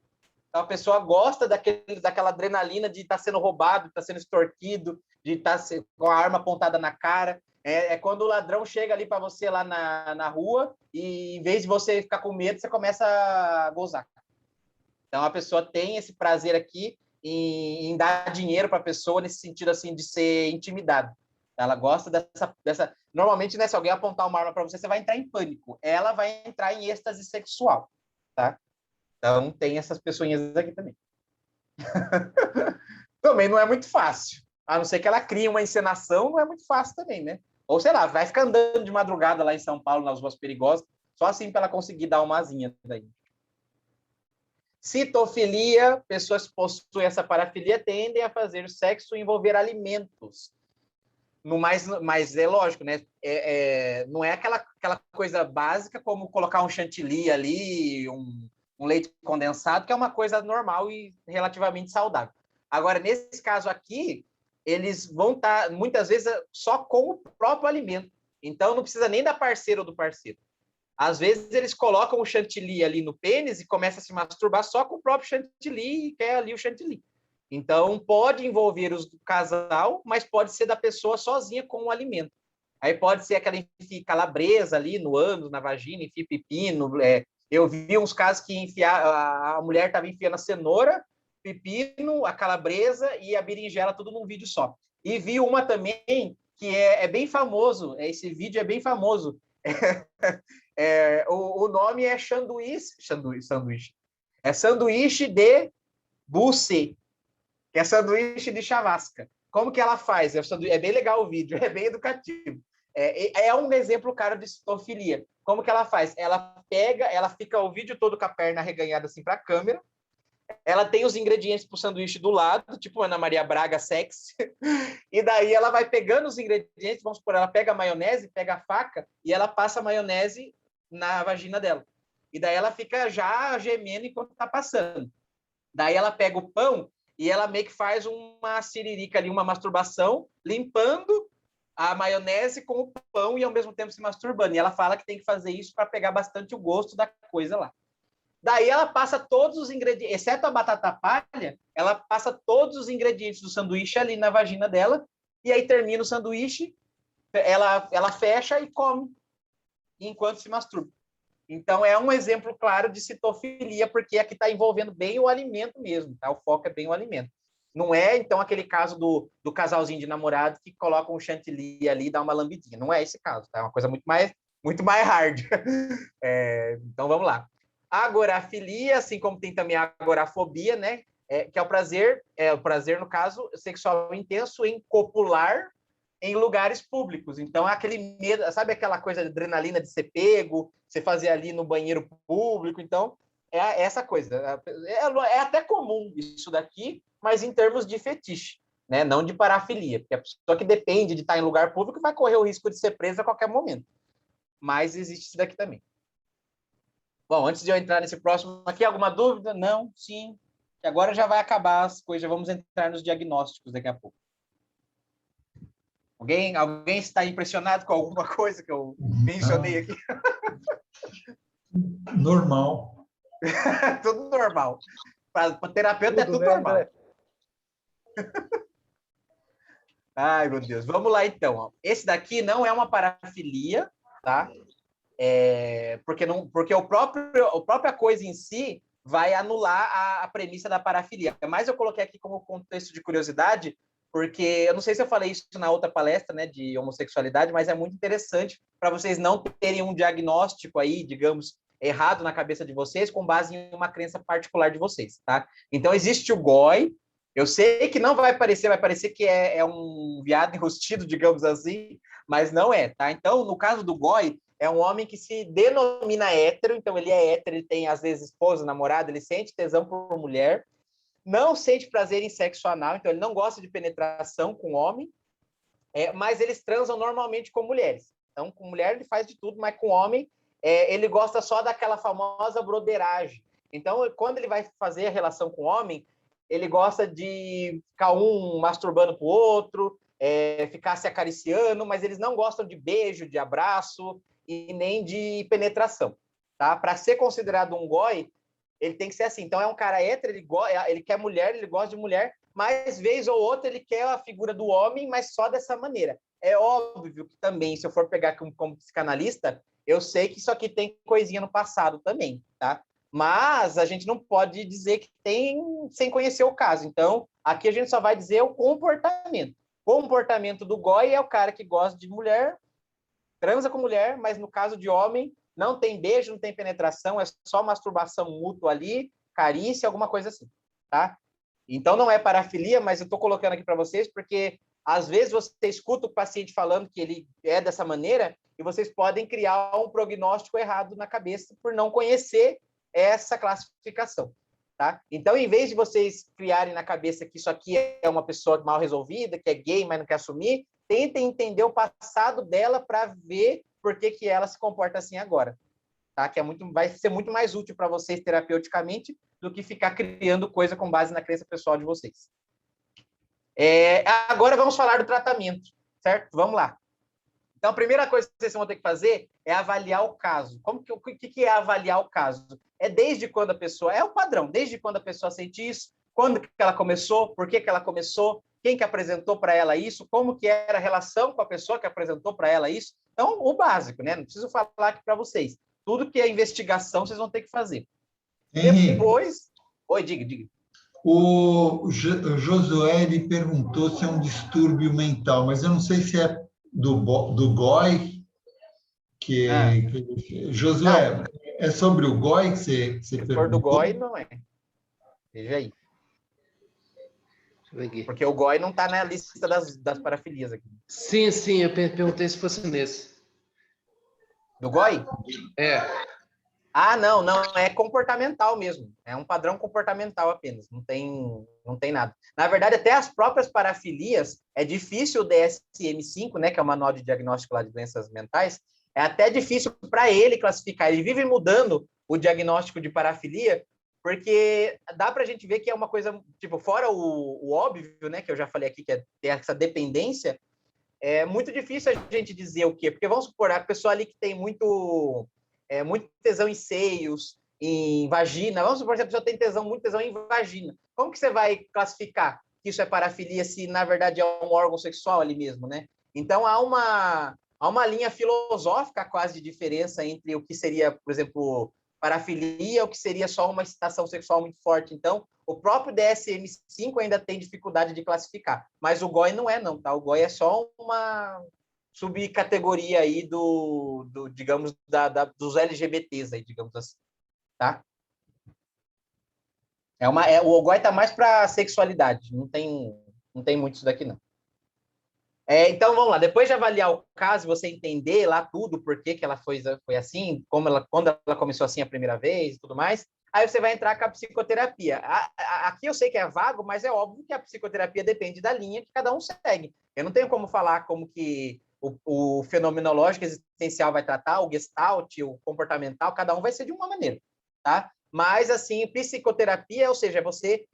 B: Então, a pessoa gosta daquela adrenalina de estar sendo roubado, de estar sendo extorquido, de estar com a arma apontada na cara. É quando o ladrão chega ali para você lá na rua e, em vez de você ficar com medo, você começa a gozar. Então, a pessoa tem esse prazer aqui em dar dinheiro para a pessoa nesse sentido assim de ser intimidado. Ela gosta dessa... Normalmente, né, se alguém apontar uma arma para você, você vai entrar em pânico. Ela vai entrar em êxtase sexual, tá? Então, tem essas pessoinhas aqui também. Também não é muito fácil. A não ser que ela crie uma encenação, não é muito fácil também, né? Ou, sei lá, vai ficar andando de madrugada lá em São Paulo, nas ruas perigosas, só assim para ela conseguir dar uma asinha daí. Citofilia, pessoas que possuem essa parafilia tendem a fazer o sexo envolver alimentos. Mas é lógico, né? Não é aquela coisa básica como colocar um chantilly ali, um leite condensado, que é uma coisa normal e relativamente saudável. Agora, nesse caso aqui, eles vão estar, muitas vezes, só com o próprio alimento. Então, não precisa nem da parceira ou do parceiro. Às vezes, eles colocam o chantilly ali no pênis e começam a se masturbar só com o próprio chantilly e quer ali o chantilly. Então, pode envolver o casal, mas pode ser da pessoa sozinha com o alimento. Aí pode ser aquela calabresa ali no ânus, na vagina, enfia pepino. Eu vi uns casos que a mulher estava enfiando a cenoura, pepino, a calabresa e a berinjela, tudo num vídeo só. E vi uma também que é bem famoso, esse vídeo é bem famoso. O nome é sanduíche. É sanduíche de buce, que é sanduíche de chavasca. Como que ela faz? É bem legal o vídeo, é bem educativo. É um exemplo, cara, de cistofilia. Como que ela faz? Ela fica o vídeo todo com a perna arreganhada assim para a câmera, ela tem os ingredientes para o sanduíche do lado, tipo Ana Maria Braga sexy, e daí ela vai pegando os ingredientes, vamos supor, ela pega a maionese, pega a faca, e ela passa a maionese na vagina dela. E daí ela fica já gemendo enquanto está passando. Daí ela pega o pão e ela meio que faz uma siririca ali, uma masturbação, limpando a maionese com o pão e ao mesmo tempo se masturbando. E ela fala que tem que fazer isso para pegar bastante o gosto da coisa lá. Daí ela passa todos os ingredientes, exceto a batata palha, ela passa todos os ingredientes do sanduíche ali na vagina dela, e aí termina o sanduíche, ela fecha e come, enquanto se masturba. Então, é um exemplo claro de citofilia, porque aqui está envolvendo bem o alimento mesmo, tá? O foco é bem o alimento. Não é, então, aquele caso do casalzinho de namorado que coloca um chantilly ali e dá uma lambidinha. Não é esse caso, tá? É uma coisa muito mais hard. Então, vamos lá. Agorafilia, assim como tem também a agorafobia, né? Que é o prazer, no caso, sexual intenso em copular em lugares públicos. Então, aquele medo, sabe aquela coisa de adrenalina de ser pego, você fazer ali no banheiro público? Então, é essa coisa. É até comum isso daqui, mas em termos de fetiche, né? Não de parafilia, porque a pessoa que depende de estar em lugar público vai correr o risco de ser presa a qualquer momento. Mas existe isso daqui também. Bom, antes de eu entrar nesse próximo aqui, alguma dúvida? Não? Sim? que agora já vai acabar as coisas, já vamos entrar nos diagnósticos daqui a pouco. Alguém está impressionado com alguma coisa que eu mencionei aqui?
A: Normal.
B: Tudo normal. Para terapeuta tudo, é tudo normal. André? Ai, meu Deus. Vamos lá, então. Esse daqui não é uma parafilia, tá? Porque a própria coisa em si vai anular a premissa da parafilia. Mas eu coloquei aqui como contexto de curiosidade, porque eu não sei se eu falei isso na outra palestra, né, de homossexualidade, mas é muito interessante para vocês não terem um diagnóstico aí, digamos, errado na cabeça de vocês, com base em uma crença particular de vocês, tá? Então, existe o goi. Eu sei que não vai parecer que é um viado enrustido, digamos assim, mas não é, tá? Então, no caso do goi, é um homem que se denomina hétero, então ele é hétero, ele tem, às vezes, esposa, namorada, ele sente tesão por mulher, não sente prazer em sexo anal, então ele não gosta de penetração com homem, mas eles transam normalmente com mulheres. Então, com mulher ele faz de tudo, mas com homem ele gosta só daquela famosa broderagem. Então, quando ele vai fazer a relação com o homem, ele gosta de ficar um masturbando para o outro, ficar se acariciando, mas eles não gostam de beijo, de abraço e nem de penetração. Tá? Para ser considerado um goi, ele tem que ser assim. Então, é um cara hétero, ele quer mulher, ele gosta de mulher, mas, vez ou outra, ele quer a figura do homem, mas só dessa maneira. É óbvio que também, se eu for pegar como psicanalista, eu sei que isso aqui tem coisinha no passado também, tá? Mas a gente não pode dizer que tem sem conhecer o caso. Então, aqui a gente só vai dizer o comportamento. O comportamento do goi é o cara que gosta de mulher, transa com mulher, mas no caso de homem, não tem beijo, não tem penetração, é só masturbação mútua ali, carícia, alguma coisa assim, tá? Então, não é parafilia, mas eu estou colocando aqui para vocês porque, às vezes, você escuta o paciente falando que ele é dessa maneira e vocês podem criar um prognóstico errado na cabeça por não conhecer essa classificação, tá? Então, em vez de vocês criarem na cabeça que isso aqui é uma pessoa mal resolvida, que é gay, mas não quer assumir, tentem entender o passado dela para ver por que ela se comporta assim agora, tá? Que vai ser muito mais útil para vocês terapeuticamente do que ficar criando coisa com base na crença pessoal de vocês. Agora vamos falar do tratamento, certo? Vamos lá. Então, a primeira coisa que vocês vão ter que fazer é avaliar o caso. O que é avaliar o caso? É desde quando a pessoa... É o padrão. Desde quando a pessoa sente isso, quando que ela começou, por que ela começou, quem que apresentou para ela isso, como que era a relação com a pessoa que apresentou para ela isso. Então, o básico, né? Não preciso falar aqui para vocês. Tudo que é investigação, vocês vão ter que fazer.
A: Henrique,
B: depois... Oi, diga.
A: O Josué ele perguntou se é um distúrbio mental, mas eu não sei se é do GOI, Josué, não. É sobre o GOI que você perguntou?
B: Se for do GOI, não é. Veja aí. Porque o GOI não está na lista das parafilias aqui.
E: Sim, eu perguntei se fosse nesse.
B: Do GOI?
E: É.
B: Ah, não, é comportamental mesmo. É um padrão comportamental apenas, não tem nada. Na verdade, até as próprias parafilias, é difícil o DSM-5, né, que é o Manual de Diagnóstico lá de Doenças Mentais, é até difícil para ele classificar. Ele vive mudando o diagnóstico de parafilia, porque dá para a gente ver que é uma coisa, tipo, fora o óbvio, né, que eu já falei aqui, que é ter essa dependência, é muito difícil a gente dizer o quê. Porque vamos supor, a pessoa ali que tem muito tesão em seios, em vagina. Vamos supor que a pessoa tem muito tesão em vagina. Como que você vai classificar que isso é parafilia se, na verdade, é um órgão sexual ali mesmo, né? Então, há uma linha filosófica quase de diferença entre o que seria, por exemplo, parafilia, o que seria só uma excitação sexual muito forte. Então, o próprio DSM-5 ainda tem dificuldade de classificar. Mas o GOI não é, não, tá? O GOI é só uma subcategoria aí digamos, dos LGBTs aí, digamos assim, tá? O GOI tá mais para sexualidade, não tem muito isso daqui, não. Então, vamos lá, depois de avaliar o caso, você entender lá tudo, por que ela foi assim, quando ela começou assim a primeira vez e tudo mais, aí você vai entrar com a psicoterapia. Aqui eu sei que é vago, mas é óbvio que a psicoterapia depende da linha que cada um segue. Eu não tenho como falar como que o fenomenológico existencial vai tratar, o gestalt, o comportamental, cada um vai ser de uma maneira, tá? Mas, assim, psicoterapia, ou seja, é você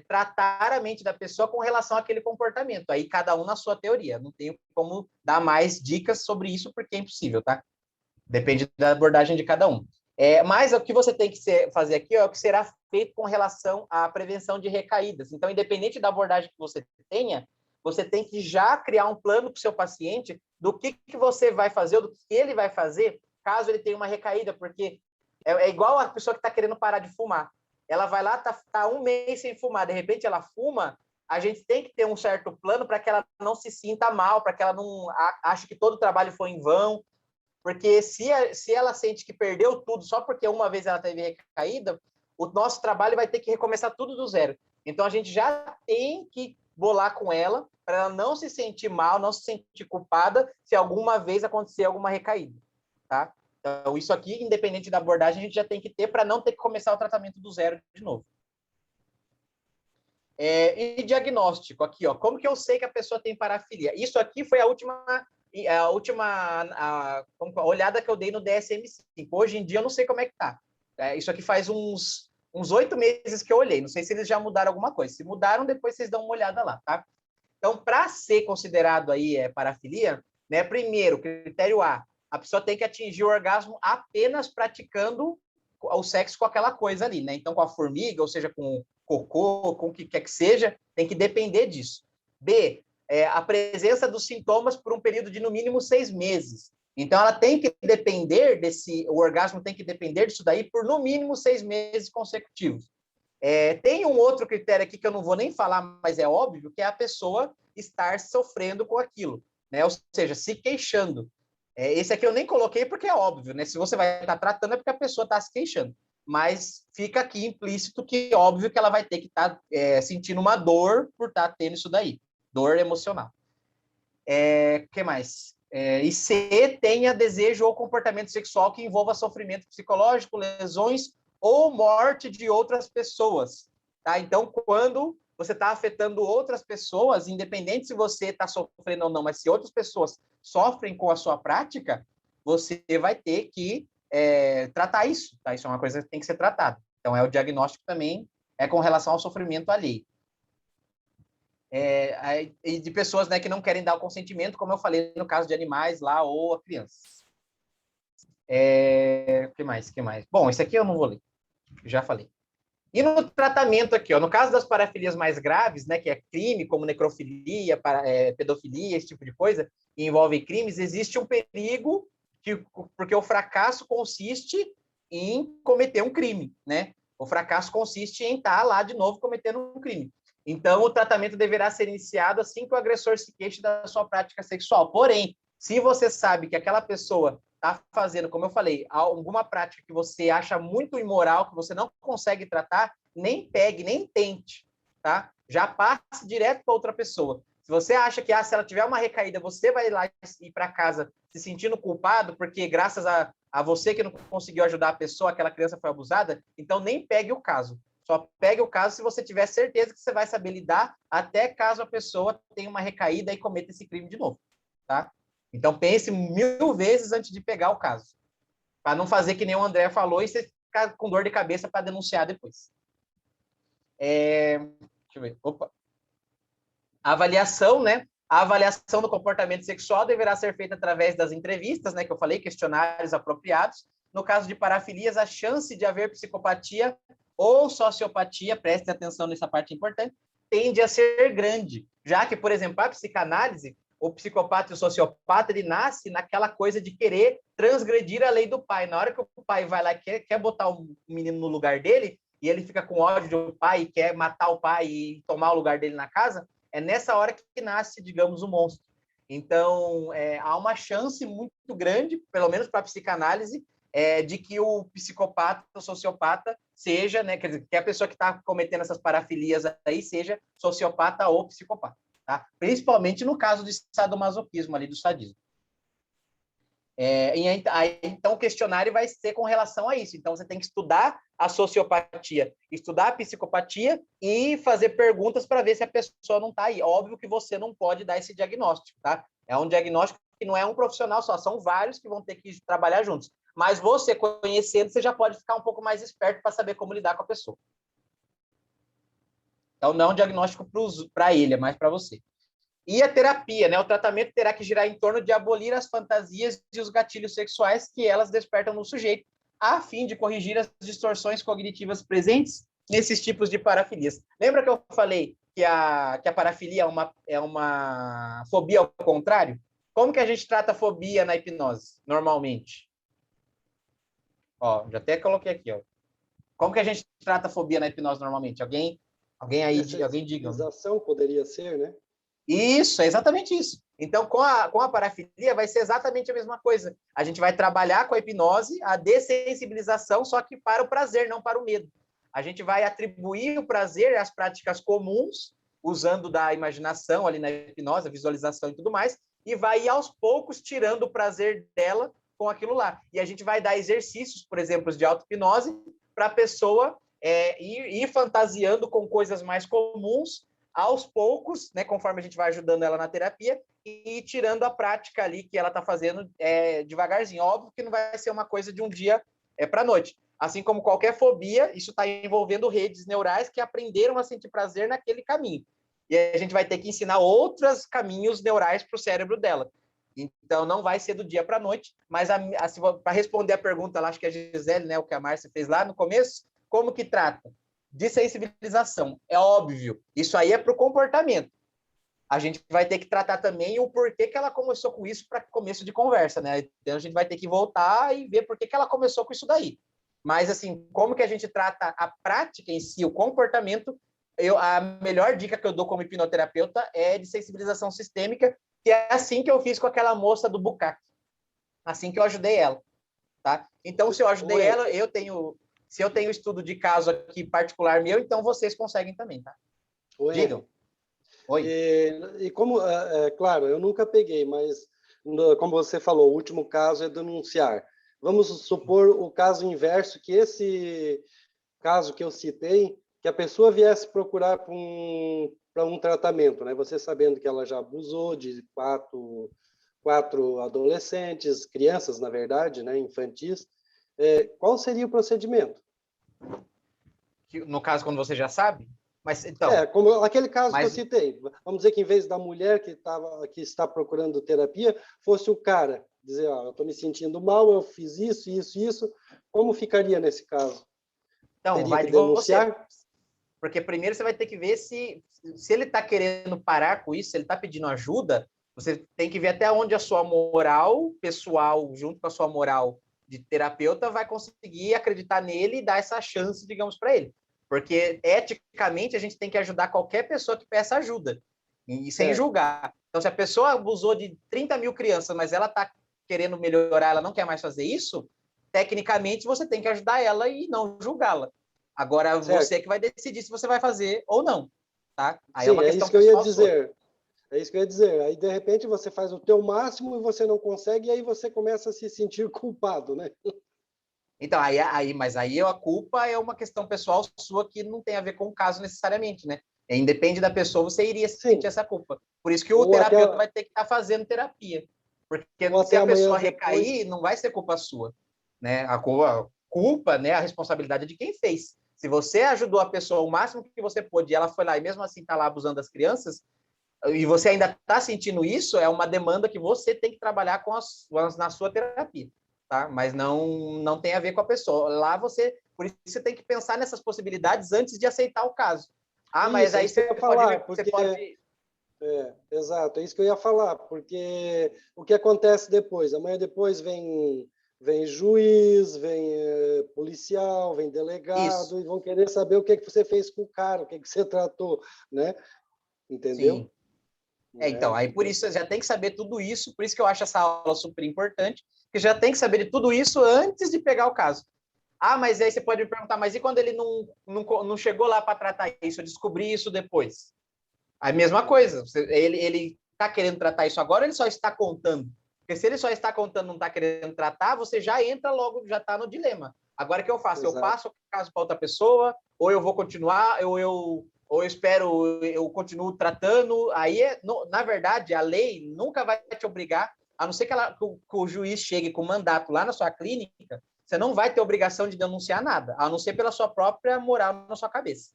B: tratar a mente da pessoa com relação àquele comportamento. Aí, cada um na sua teoria. Não tenho como dar mais dicas sobre isso, porque é impossível, tá? Depende da abordagem de cada um. Mas o que você tem que fazer aqui é o que será feito com relação à prevenção de recaídas. Então, independente da abordagem que você tenha, você tem que já criar um plano para o seu paciente do que você vai fazer, ou do que ele vai fazer, caso ele tenha uma recaída, porque é igual a pessoa que está querendo parar de fumar. Ela vai lá, tá um mês sem fumar, de repente ela fuma, a gente tem que ter um certo plano para que ela não se sinta mal, para que ela não ache que todo o trabalho foi em vão, porque se ela sente que perdeu tudo só porque uma vez ela teve recaída, o nosso trabalho vai ter que recomeçar tudo do zero. Então, a gente já tem que bolar com ela para ela não se sentir mal, não se sentir culpada se alguma vez acontecer alguma recaída, tá? Então, isso aqui, independente da abordagem, a gente já tem que ter para não ter que começar o tratamento do zero de novo. E diagnóstico, aqui, ó, como que eu sei que a pessoa tem parafilia? Isso aqui foi a última olhada que eu dei no DSM-5. Hoje em dia, eu não sei como é que tá. Isso aqui faz uns 8 meses que eu olhei. Não sei se eles já mudaram alguma coisa. Se mudaram, depois vocês dão uma olhada lá, tá? Então, para ser considerado aí parafilia, né, primeiro, critério A pessoa tem que atingir o orgasmo apenas praticando o sexo com aquela coisa ali, né? Então, com a formiga, ou seja, com cocô, com o que quer que seja, tem que depender disso. B, a presença dos sintomas por um período de, no mínimo, 6 meses. Então, ela tem que depender o orgasmo tem que depender disso daí por, no mínimo, 6 meses consecutivos. Tem um outro critério aqui que eu não vou nem falar, mas é óbvio, que é a pessoa estar sofrendo com aquilo, né? Ou seja, se queixando. Esse aqui eu nem coloquei porque é óbvio, né? Se você vai estar tratando é porque a pessoa está se queixando. Mas fica aqui implícito que é óbvio que ela vai ter que estar sentindo uma dor por estar tendo isso daí. Dor emocional. O que mais? E C, tenha desejo ou comportamento sexual que envolva sofrimento psicológico, lesões ou morte de outras pessoas. Tá? Então, quando você está afetando outras pessoas, independente se você está sofrendo ou não, mas se outras pessoas sofrem com a sua prática, você vai ter que tratar isso. Tá? Isso é uma coisa que tem que ser tratada. Então, o diagnóstico também com relação ao sofrimento alheio. E de pessoas, né, que não querem dar o consentimento, como eu falei no caso de animais lá, ou a crianças. Que mais? Bom, esse aqui eu não vou ler. Já falei. E no tratamento aqui, ó, no caso das parafilias mais graves, né, que é crime, como necrofilia, pedofilia, esse tipo de coisa, que envolve crimes, existe um perigo, porque o fracasso consiste em cometer um crime, né? O fracasso consiste em estar lá de novo cometendo um crime. Então, o tratamento deverá ser iniciado assim que o agressor se queixe da sua prática sexual. Porém, se você sabe que aquela pessoa está fazendo, como eu falei, alguma prática que você acha muito imoral, que você não consegue tratar, nem pegue, nem tente, tá? Já passe direto para outra pessoa. Se você acha que se ela tiver uma recaída, você vai lá ir para casa se sentindo culpado, porque graças a você que não conseguiu ajudar a pessoa, aquela criança foi abusada, então nem pegue o caso. Só pegue o caso se você tiver certeza que você vai saber lidar, até caso a pessoa tenha uma recaída e cometa esse crime de novo, tá? Então, pense 1000 vezes antes de pegar o caso, para não fazer que nem o André falou e você ficar com dor de cabeça para denunciar depois. Deixa eu ver. Opa. Avaliação, né? A avaliação do comportamento sexual deverá ser feita através das entrevistas, né, que eu falei, questionários apropriados. No caso de parafilias, a chance de haver psicopatia ou sociopatia, prestem atenção nessa parte importante, tende a ser grande, já que, por exemplo, a psicanálise, o psicopata e o sociopata, ele nasce naquela coisa de querer transgredir a lei do pai. Na hora que o pai vai lá e quer botar o menino no lugar dele, e ele fica com ódio do pai e quer matar o pai e tomar o lugar dele na casa, é nessa hora que nasce, digamos, o monstro. Então, há uma chance muito grande, pelo menos para a psicanálise, de que o psicopata, o sociopata, seja, né, quer dizer, que a pessoa que está cometendo essas parafilias aí seja sociopata ou psicopata, tá? Principalmente no caso de sadomasoquismo ali, do sadismo. Então, o questionário vai ser com relação a isso. Então, você tem que estudar a sociopatia, estudar a psicopatia e fazer perguntas para ver se a pessoa não está aí. Óbvio que você não pode dar esse diagnóstico, tá? É um diagnóstico que não é um profissional só, são vários que vão ter que trabalhar juntos. Mas você conhecendo, você já pode ficar um pouco mais esperto para saber como lidar com a pessoa. Então, não é um diagnóstico para ele, é mais para você. E a terapia, né? O tratamento terá que girar em torno de abolir as fantasias e os gatilhos sexuais que elas despertam no sujeito, a fim de corrigir as distorções cognitivas presentes nesses tipos de parafilias. Lembra que eu falei que a parafilia é uma fobia ao contrário? Como que a gente trata a fobia na hipnose, normalmente? Ó, já até coloquei aqui, ó. Como que a gente trata a fobia na hipnose normalmente? Alguém aí, alguém diga.
D: Sensibilização poderia ser, né?
B: Isso, é exatamente isso. Então, com a parafilia, vai ser exatamente a mesma coisa. A gente vai trabalhar com a hipnose, a dessensibilização, só que para o prazer, não para o medo. A gente vai atribuir o prazer às práticas comuns, usando da imaginação ali na hipnose, a visualização e tudo mais, e vai aos poucos tirando o prazer dela com aquilo lá. E a gente vai dar exercícios, por exemplo, de auto-hipnose, para a pessoa ir fantasiando com coisas mais comuns, aos poucos, né, conforme a gente vai ajudando ela na terapia, e tirando a prática ali que ela está fazendo devagarzinho. Óbvio que não vai ser uma coisa de um dia para a noite. Assim como qualquer fobia, isso está envolvendo redes neurais que aprenderam a sentir prazer naquele caminho. E a gente vai ter que ensinar outros caminhos neurais para o cérebro dela. Então, não vai ser do dia para a noite, mas para responder a pergunta, lá, acho que a Gisele, né, o que a Márcia fez lá no começo, como que trata? De sensibilização, é óbvio. Isso aí é para o comportamento. A gente vai ter que tratar também o porquê que ela começou com isso para começo de conversa, né? Então, a gente vai ter que voltar e ver por que ela começou com isso daí. Mas, assim, como que a gente trata a prática em si, o comportamento, a melhor dica que eu dou como hipnoterapeuta é de sensibilização sistêmica, que é assim que eu fiz com aquela moça do Bucaque. Assim que eu ajudei ela, tá? Então, se eu ajudei ela, se eu tenho estudo de caso aqui particular meu, então vocês conseguem também, tá? Digam. Oi.
D: E como, claro, eu nunca peguei, mas como você falou, o último caso é denunciar. Vamos supor o caso inverso, que esse caso que eu citei, que a pessoa viesse procurar para um tratamento, né? Você sabendo que ela já abusou de quatro adolescentes, crianças, na verdade, né? Infantis, qual seria o procedimento?
B: No caso, quando você já sabe? Mas, então,
D: como aquele caso que eu citei. Vamos dizer que em vez da mulher que está procurando terapia, fosse o cara dizer, eu estou me sentindo mal, eu fiz isso, isso, isso. Como ficaria nesse caso?
B: Então,
D: Teria
B: vai
D: que
B: de
D: denunciar?
B: você. Porque primeiro você vai ter que ver se ele está querendo parar com isso, se ele está pedindo ajuda, você tem que ver até onde a sua moral pessoal, junto com a sua moral de terapeuta, vai conseguir acreditar nele e dar essa chance, digamos, para ele. Porque, eticamente, a gente tem que ajudar qualquer pessoa que peça ajuda, e sem julgar. Então, se a pessoa abusou de 30 mil crianças, mas ela está querendo melhorar, ela não quer mais fazer isso, tecnicamente, você tem que ajudar ela e não julgá-la. Agora, você que vai decidir se você vai fazer ou não, tá? Aí
D: sim,
B: é uma questão
D: isso que eu ia
B: dizer.
D: É isso que eu ia dizer. Aí, de repente, você faz o teu máximo e você não consegue, e aí você começa a se sentir culpado, né?
B: Então, mas aí a culpa é uma questão pessoal sua que não tem a ver com o caso necessariamente, né? Independe da pessoa, você iria sentir essa culpa. Por isso que o terapeuta vai ter que estar fazendo terapia. Porque se a pessoa recair, não vai ser culpa sua, né? A culpa, né? A responsabilidade é de quem fez. Se você ajudou a pessoa o máximo que você pôde e ela foi lá e mesmo assim está lá abusando das crianças, e você ainda está sentindo isso, é uma demanda que você tem que trabalhar na sua terapia, tá? Mas não tem a ver com a pessoa. Lá por isso você tem que pensar nessas possibilidades antes de aceitar o caso. Mas aí você pode...
D: exato, é isso que eu ia falar, porque o que acontece depois? Amanhã depois vem juiz, vem policial, vem delegado, e vão querer saber o que você fez com o cara, o que você tratou, né? Entendeu?
B: Sim. Então, aí por isso já tem que saber tudo isso, por isso que eu acho essa aula super importante, que já tem que saber de tudo isso antes de pegar o caso. Mas aí você pode me perguntar, mas e quando ele não chegou lá para tratar isso, eu descobri isso depois? A mesma coisa, ele está querendo tratar isso agora, ele só está contando. Porque se ele só está contando, não está querendo tratar, você já entra logo, já está no dilema. Agora o que eu faço? Exato. Eu passo o caso para outra pessoa, ou eu vou continuar, ou eu espero, eu continuo tratando. Aí, na verdade, a lei nunca vai te obrigar a não ser que o juiz chegue com mandato lá na sua clínica, você não vai ter obrigação de denunciar nada, a não ser pela sua própria moral na sua cabeça.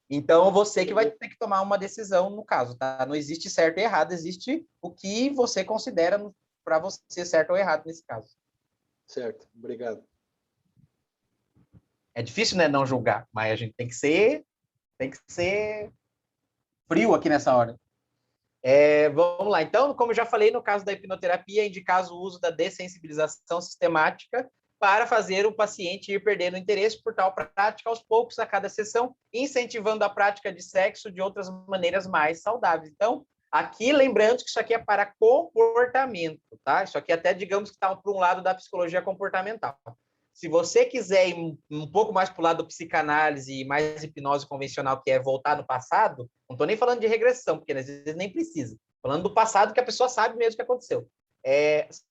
B: Então, você que vai ter que tomar uma decisão no caso, tá? Não existe certo e errado, existe o que você considera para você certo ou errado nesse caso.
D: Certo, obrigado.
B: É difícil, né, não julgar, mas a gente tem que ser frio aqui nessa hora. Vamos lá. Então, como eu já falei, no caso da hipnoterapia, é indicado o uso da dessensibilização sistemática para fazer o paciente ir perdendo o interesse por tal prática aos poucos a cada sessão, incentivando a prática de sexo de outras maneiras mais saudáveis. Então, aqui, lembrando que isso aqui é para comportamento, tá? Isso aqui até, digamos que está para um lado da psicologia comportamental. Se você quiser ir um pouco mais para o lado da psicanálise e mais hipnose convencional, que é voltar no passado, não estou nem falando de regressão, porque às vezes nem precisa. Falando do passado, que a pessoa sabe mesmo o que aconteceu.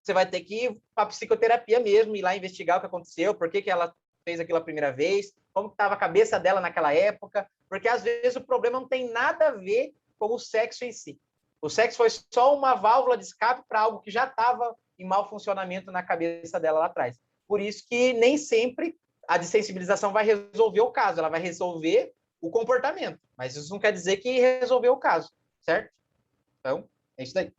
B: Você vai ter que ir para a psicoterapia mesmo, ir lá investigar o que aconteceu, por que ela fez aquilo a primeira vez, como estava a cabeça dela naquela época, porque às vezes o problema não tem nada a ver com o sexo em si. O sexo foi só uma válvula de escape para algo que já estava em mau funcionamento na cabeça dela lá atrás. Por isso que nem sempre a dessensibilização vai resolver o caso, ela vai resolver o comportamento, mas isso não quer dizer que resolveu o caso, certo? Então, é isso daí.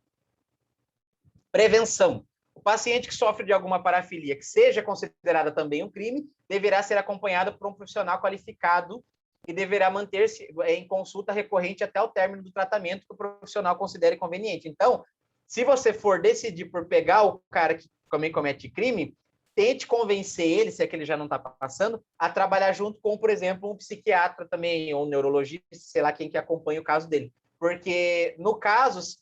B: Prevenção. O paciente que sofre de alguma parafilia que seja considerada também um crime, deverá ser acompanhado por um profissional qualificado e deverá manter-se em consulta recorrente até o término do tratamento que o profissional considere conveniente. Então, se você for decidir por pegar o cara que também comete crime, tente convencer ele, se é que ele já não está passando, a trabalhar junto com, por exemplo, um psiquiatra também, ou um neurologista, sei lá quem que acompanha o caso dele. Porque, no caso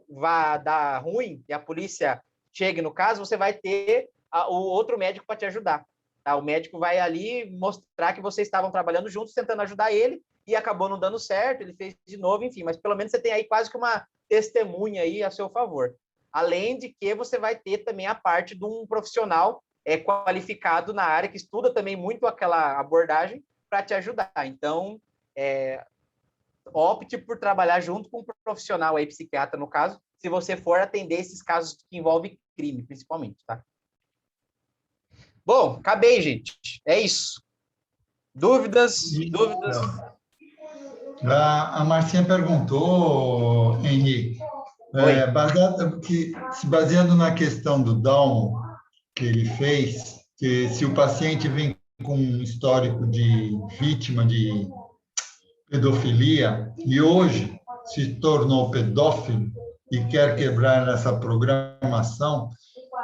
B: vá dar ruim e a polícia chegue no caso, você vai ter o outro médico para te ajudar. Tá? O médico vai ali mostrar que vocês estavam trabalhando juntos, tentando ajudar ele, e acabou não dando certo, ele fez de novo, enfim. Mas, pelo menos, você tem aí quase que uma testemunha aí a seu favor. Além de que você vai ter também a parte de um profissional qualificado na área, que estuda também muito aquela abordagem para te ajudar. Então, opte por trabalhar junto com um profissional aí, psiquiatra no caso, se você for atender esses casos que envolvem crime, principalmente, tá? Bom, acabei, gente. É isso. Dúvidas? Dúvidas?
A: A Marcinha perguntou, Henrique, se baseando na questão do Down que ele fez, que se o paciente vem com um histórico de vítima de pedofilia e hoje se tornou pedófilo e quer quebrar essa programação,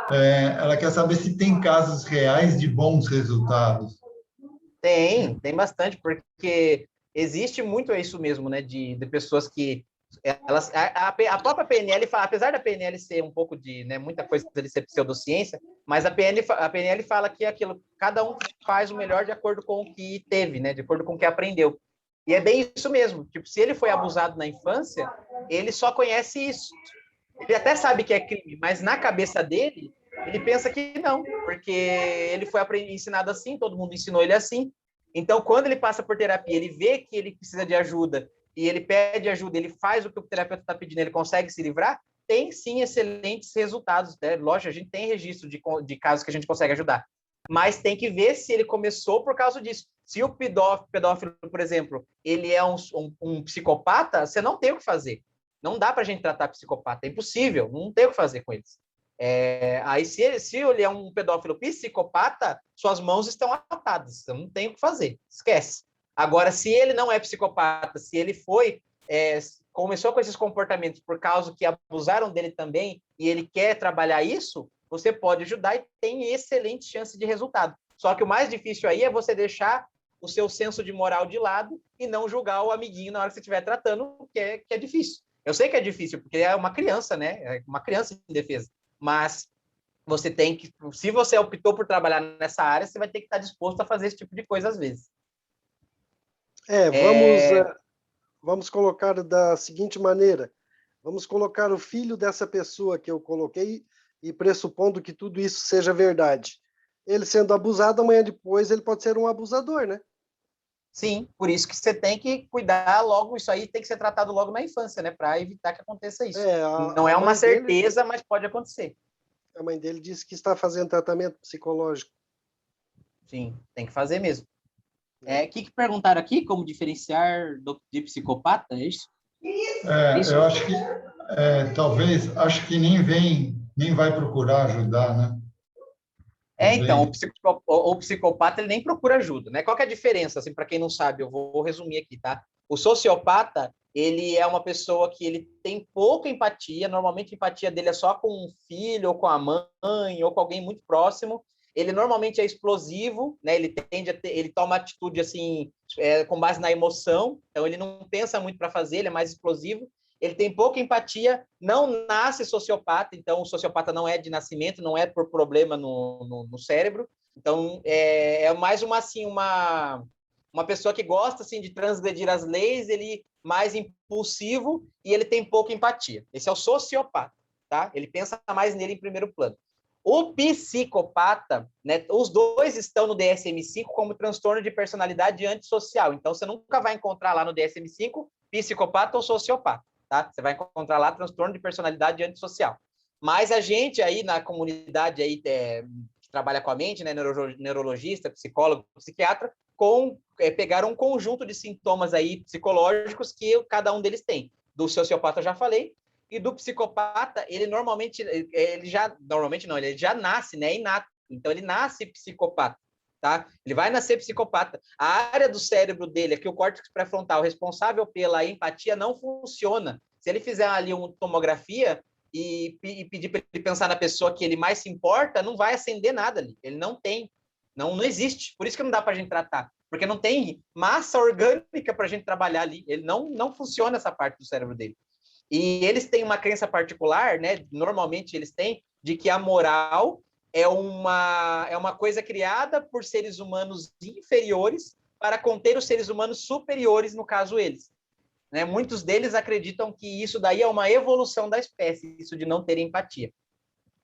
A: ela quer saber se tem casos reais de bons resultados.
B: Tem bastante, porque existe muito isso mesmo, né, de pessoas que elas, a própria PNL fala, apesar da PNL ser um pouco de, né, muita coisa de ser pseudociência, mas a PNL fala que aquilo, cada um faz o melhor de acordo com o que teve, né, de acordo com o que aprendeu. E é bem isso mesmo, tipo, se ele foi abusado na infância, ele só conhece isso. Ele até sabe que é crime, mas na cabeça dele, ele pensa que não, porque ele foi ensinado assim, todo mundo ensinou ele assim. Então, quando ele passa por terapia, ele vê que ele precisa de ajuda e ele pede ajuda, ele faz o que o terapeuta está pedindo, ele consegue se livrar, tem sim excelentes resultados. Né? Lógico, a gente tem registro de casos que a gente consegue ajudar, mas tem que ver se ele começou por causa disso. Se o pedófilo, por exemplo, ele é um psicopata, você não tem o que fazer. Não dá para a gente tratar psicopata, é impossível, não tem o que fazer com eles. Aí, se ele é um pedófilo psicopata, suas mãos estão atadas, você não tem o que fazer, esquece. Agora, se ele não é psicopata, se ele começou com esses comportamentos por causa que abusaram dele também, e ele quer trabalhar isso, você pode ajudar e tem excelente chance de resultado. Só que o mais difícil aí é você deixar o seu senso de moral de lado e não julgar o amiguinho na hora que você estiver tratando, que é difícil. Eu sei que é difícil, porque é uma criança, né? É uma criança em defesa. Mas você tem que, se você optou por trabalhar nessa área, você vai ter que estar disposto a fazer esse tipo de coisa às vezes.
D: Vamos colocar da seguinte maneira. Vamos colocar o filho dessa pessoa que eu coloquei e pressupondo que tudo isso seja verdade. Ele sendo abusado, amanhã depois ele pode ser um abusador, né?
B: Sim, por isso que você tem que cuidar logo, isso aí tem que ser tratado logo na infância, né? Para evitar que aconteça isso. Não é uma certeza, mas pode acontecer.
D: A mãe dele disse que está fazendo tratamento psicológico.
B: Sim, tem que fazer mesmo. Que perguntaram aqui? Como diferenciar de psicopata? É isso? Isso?
A: Eu acho que talvez, acho que nem vai procurar ajudar, né?
B: Então, o psicopata ele nem procura ajuda, né? Qual que é a diferença, assim, para quem não sabe? Eu vou resumir aqui, tá? O sociopata, ele é uma pessoa que ele tem pouca empatia, normalmente a empatia dele é só com um filho, ou com a mãe, ou com alguém muito próximo. Ele normalmente é explosivo, né? Ele toma atitude, assim, com base na emoção, então ele não pensa muito para fazer, ele é mais explosivo. Ele tem pouca empatia, não nasce sociopata, então o sociopata não é de nascimento, não é por problema no cérebro. Então, é mais uma pessoa que gosta assim, de transgredir as leis, ele mais impulsivo e ele tem pouca empatia. Esse é o sociopata, tá? Ele pensa mais nele em primeiro plano. O psicopata, né, os dois estão no DSM-5 como transtorno de personalidade antissocial. Então, você nunca vai encontrar lá no DSM-5 psicopata ou sociopata. Tá? Você vai encontrar lá transtorno de personalidade antissocial. Mas a gente aí na comunidade aí, que trabalha com a mente, né, neurologista, psicólogo, psiquiatra, pegaram um conjunto de sintomas aí psicológicos que cada um deles tem. Do sociopata eu já falei, e do psicopata, ele já nasce, né, inato. Então ele nasce psicopata. Tá? Ele vai nascer psicopata. A área do cérebro dele, aqui o córtex pré-frontal, responsável pela empatia, não funciona. Se ele fizer ali uma tomografia e pedir para ele pensar na pessoa que ele mais se importa, não vai acender nada ali. Ele não tem. Não existe. Por isso que não dá para a gente tratar. Porque não tem massa orgânica para a gente trabalhar ali. Ele não funciona essa parte do cérebro dele. E eles têm uma crença particular, né? Normalmente eles têm, de que a moral é uma coisa criada por seres humanos inferiores para conter os seres humanos superiores, no caso eles. Né? Muitos deles acreditam que isso daí é uma evolução da espécie, isso de não ter empatia.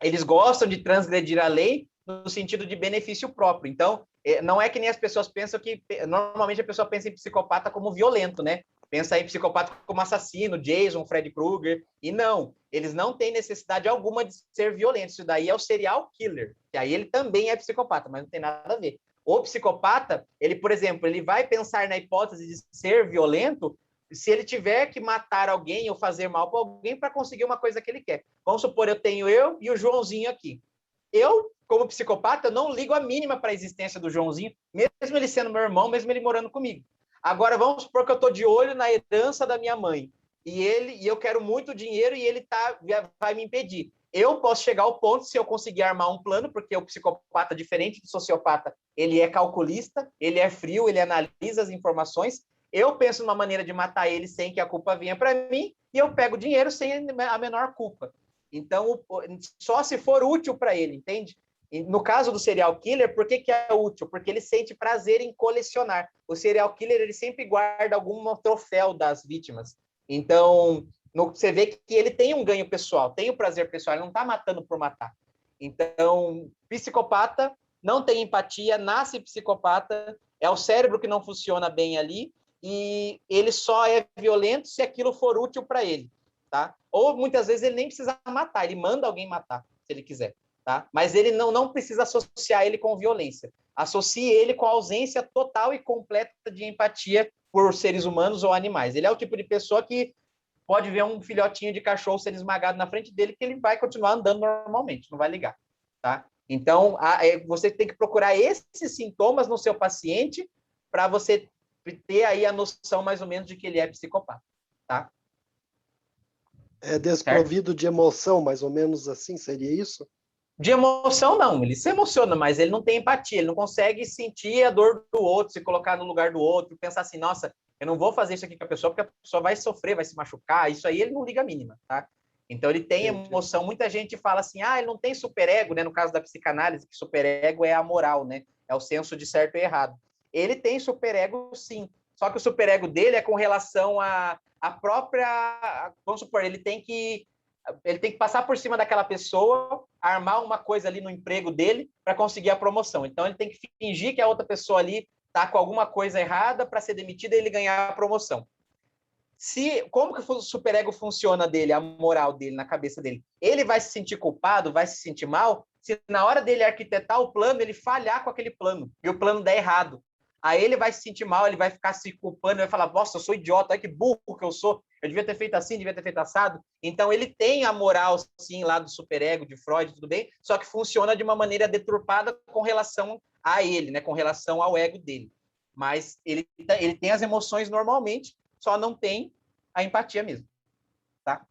B: Eles gostam de transgredir a lei no sentido de benefício próprio. Então, não é que nem as pessoas pensam que... Normalmente a pessoa pensa em psicopata como violento, né? Pensa em psicopata como assassino, Jason, Freddy Krueger, e não, eles não têm necessidade alguma de ser violentos. Isso daí é o serial killer, que aí ele também é psicopata, mas não tem nada a ver. O psicopata, ele, por exemplo, ele vai pensar na hipótese de ser violento se ele tiver que matar alguém ou fazer mal para alguém para conseguir uma coisa que ele quer. Vamos supor, eu tenho eu e o Joãozinho aqui. Eu, como psicopata, não ligo a mínima para a existência do Joãozinho, mesmo ele sendo meu irmão, mesmo ele morando comigo. Agora, vamos supor que eu estou de olho na herança da minha mãe e eu quero muito dinheiro e ele vai me impedir. Eu posso chegar ao ponto, se eu conseguir armar um plano, porque o psicopata, diferente do sociopata, ele é calculista, ele é frio, ele analisa as informações. Eu penso numa maneira de matar ele sem que a culpa venha para mim e eu pego o dinheiro sem a menor culpa. Então, só se for útil para ele, entende? No caso do serial killer, por que é útil? Porque ele sente prazer em colecionar. O serial killer, ele sempre guarda algum troféu das vítimas. Então, você vê que ele tem um ganho pessoal, tem o prazer pessoal, ele não está matando por matar. Então, psicopata não tem empatia, nasce psicopata, é o cérebro que não funciona bem ali, e ele só é violento se aquilo for útil para ele, tá? Ou muitas vezes ele nem precisa matar, ele manda alguém matar, se ele quiser. Tá? Mas ele não precisa associar ele com violência. Associe ele com a ausência total e completa de empatia por seres humanos ou animais. Ele é o tipo de pessoa que pode ver um filhotinho de cachorro sendo esmagado na frente dele que ele vai continuar andando normalmente, não vai ligar. Tá? Então, você tem que procurar esses sintomas no seu paciente para você ter aí a noção mais ou menos de que ele é psicopata. Tá?
D: É desprovido de emoção, mais ou menos assim, seria isso?
B: De emoção, não. Ele se emociona, mas ele não tem empatia. Ele não consegue sentir a dor do outro, se colocar no lugar do outro, pensar assim, nossa, eu não vou fazer isso aqui com a pessoa, porque a pessoa vai sofrer, vai se machucar. Isso aí ele não liga a mínima, tá? Então ele tem emoção. Muita gente fala assim, ele não tem superego, né? No caso da psicanálise, que superego é a moral, né? É o senso de certo e errado. Ele tem superego, sim. Só que o superego dele é com relação à própria... Vamos supor, ele tem que passar por cima daquela pessoa, armar uma coisa ali no emprego dele para conseguir a promoção. Então, ele tem que fingir que a outra pessoa ali tá com alguma coisa errada para ser demitido e ele ganhar a promoção. Como que o superego funciona dele, a moral dele, na cabeça dele? Ele vai se sentir culpado, vai se sentir mal, se na hora dele arquitetar o plano, ele falhar com aquele plano, e o plano der errado. Aí ele vai se sentir mal, ele vai ficar se culpando, vai falar, nossa, eu sou idiota, olha que burro que eu sou, eu devia ter feito assim, devia ter feito assado. Então ele tem a moral, sim, lá do superego, de Freud, tudo bem, só que funciona de uma maneira deturpada com relação a ele, né, com relação ao ego dele. Mas ele tem as emoções normalmente, só não tem a empatia mesmo, tá?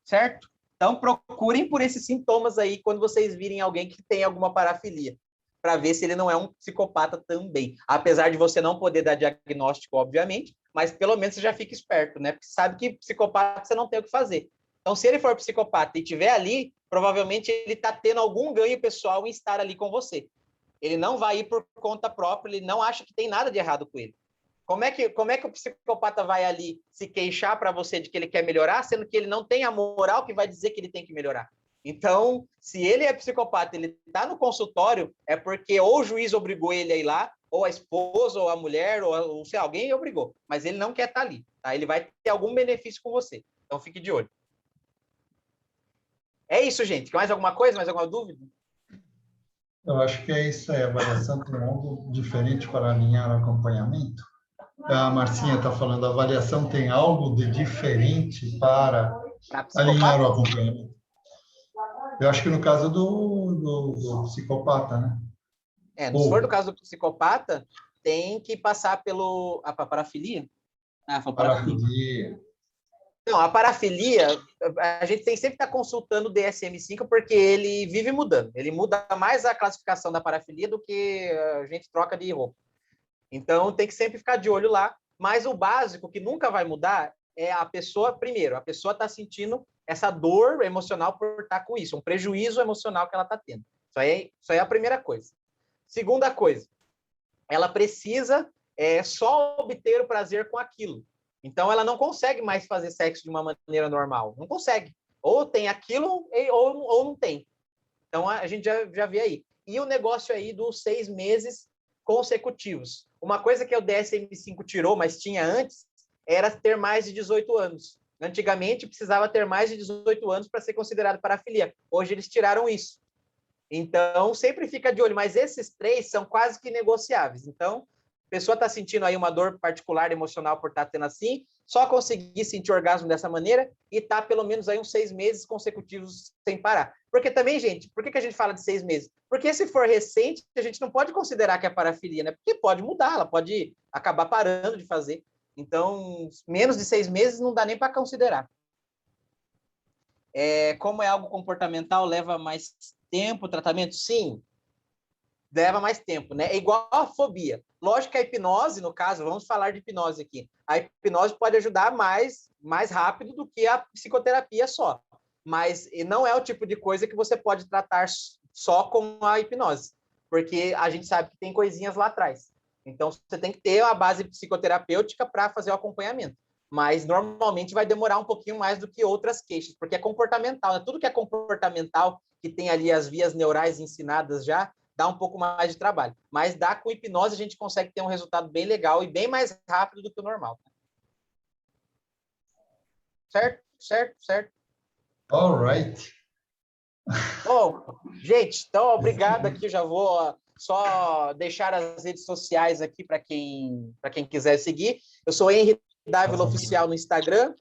B: Certo? Então, procurem por esses sintomas aí quando vocês virem alguém que tem alguma parafilia, para ver se ele não é um psicopata também. Apesar de você não poder dar diagnóstico, obviamente, mas pelo menos você já fica esperto, né? Porque sabe que psicopata você não tem o que fazer. Então, se ele for psicopata e estiver ali, provavelmente ele está tendo algum ganho pessoal em estar ali com você. Ele não vai ir por conta própria, ele não acha que tem nada de errado com ele. Como é que o psicopata vai ali se queixar para você de que ele quer melhorar, sendo que ele não tem a moral que vai dizer que ele tem que melhorar? Então, se ele é psicopata, ele está no consultório, é porque ou o juiz obrigou ele a ir lá, ou a esposa, ou a mulher, ou sei, alguém obrigou. Mas ele não quer estar ali. Tá? Ele vai ter algum benefício com você. Então, fique de olho. É isso, gente. Mais alguma coisa? Mais alguma dúvida?
A: Eu acho que é isso aí. A avaliação tem algo diferente para alinhar o acompanhamento? A Marcinha está falando, a avaliação tem algo de diferente para alinhar o acompanhamento. Eu acho que no caso do psicopata, né?
B: Se for no caso do psicopata, tem que passar a parafilia.
A: Parafilia.
B: Não, a parafilia, a gente tem sempre que estar consultando o DSM-5 porque ele vive mudando. Ele muda mais a classificação da parafilia do que a gente troca de roupa. Então, tem que sempre ficar de olho lá. Mas o básico, que nunca vai mudar, é a pessoa, primeiro, a pessoa está sentindo essa dor emocional por estar com isso, um prejuízo emocional que ela está tendo. Isso aí é a primeira coisa. Segunda coisa, ela precisa só obter o prazer com aquilo. Então, ela não consegue mais fazer sexo de uma maneira normal. Não consegue. Ou tem aquilo, ou não tem. Então, a gente já vê aí. E o negócio aí dos 6 meses consecutivos. Uma coisa que o DSM-5 tirou, mas tinha antes, era ter mais de 18 anos. Antigamente, precisava ter mais de 18 anos para ser considerado parafilia. Hoje, eles tiraram isso. Então, sempre fica de olho. Mas esses 3 são quase que negociáveis. Então, a pessoa está sentindo aí uma dor particular emocional por estar tendo assim, só conseguir sentir orgasmo dessa maneira e estar pelo menos aí uns 6 meses consecutivos sem parar. Porque também, gente, por que a gente fala de 6 meses? Porque se for recente, a gente não pode considerar que é parafilia, né? Porque pode mudar, ela pode acabar parando de fazer. Então, menos de 6 meses não dá nem para considerar. Como é algo comportamental, leva mais tempo o tratamento? Sim, leva mais tempo, né? É igual a fobia. Lógico que a hipnose, no caso, vamos falar de hipnose aqui. A hipnose pode ajudar mais rápido do que a psicoterapia só. Mas não é o tipo de coisa que você pode tratar só com a hipnose. Porque a gente sabe que tem coisinhas lá atrás. Então, você tem que ter a base psicoterapêutica para fazer o acompanhamento. Mas, normalmente, vai demorar um pouquinho mais do que outras queixas, porque é comportamental, né? Tudo que é comportamental, que tem ali as vias neurais ensinadas já, dá um pouco mais de trabalho. Mas com hipnose a gente consegue ter um resultado bem legal e bem mais rápido do que o normal. Certo.
A: All right.
B: Bom, gente, então obrigado aqui. Já vou só deixar as redes sociais aqui para quem quiser seguir. Eu sou Henry Dávila Oficial no Instagram.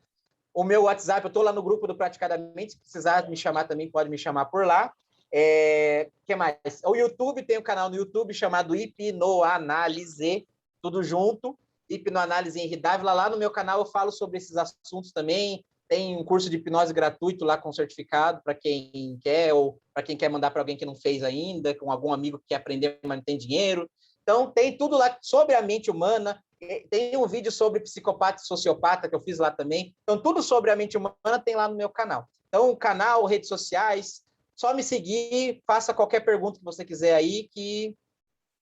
B: O meu WhatsApp, eu estou lá no grupo do Praticadamente. Se precisar me chamar também, pode me chamar por lá. Que mais? O YouTube, tem um canal no YouTube chamado Hipnoanálise, tudo junto, Hipnoanálise Henry Dávila. Lá no meu canal eu falo sobre esses assuntos também. Tem um curso de hipnose gratuito lá com certificado para quem quer, ou para quem quer mandar para alguém que não fez ainda, com algum amigo que quer aprender, mas não tem dinheiro. Então, tem tudo lá sobre a mente humana. Tem um vídeo sobre psicopata e sociopata que eu fiz lá também. Então, tudo sobre a mente humana tem lá no meu canal. Então, canal, redes sociais, só me seguir, faça qualquer pergunta que você quiser aí, que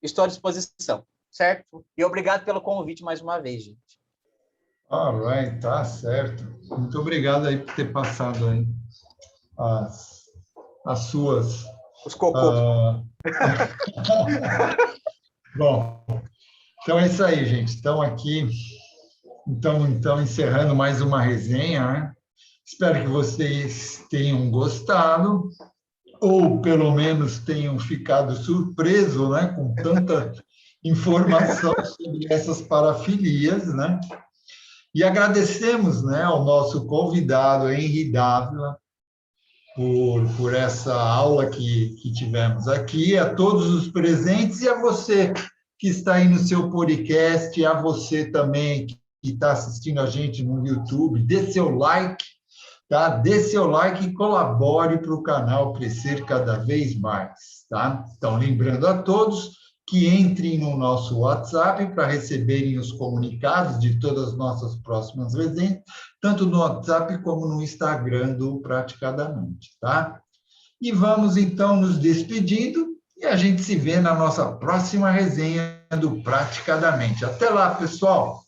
B: estou à disposição, certo? E obrigado pelo convite mais uma vez, gente.
A: All right, tá certo. Muito obrigado aí por ter passado aí as suas...
B: Os cocôs.
A: Bom, então é isso aí, gente. Estão aqui, então encerrando mais uma resenha, né? Espero que vocês tenham gostado, ou pelo menos tenham ficado surpresos, né, com tanta informação sobre essas parafilias, né? E agradecemos, né, ao nosso convidado, Henri Dávila, por essa aula que tivemos aqui, a todos os presentes e a você que está aí no seu podcast, a você também que está assistindo a gente no YouTube, dê seu like, tá? Dê seu like e colabore para o canal crescer cada vez mais, tá? Então, lembrando a todos que entrem no nosso WhatsApp para receberem os comunicados de todas as nossas próximas resenhas, tanto no WhatsApp como no Instagram do Praticadamente, tá? E vamos, então, nos despedindo e a gente se vê na nossa próxima resenha do Praticadamente. Até lá, pessoal!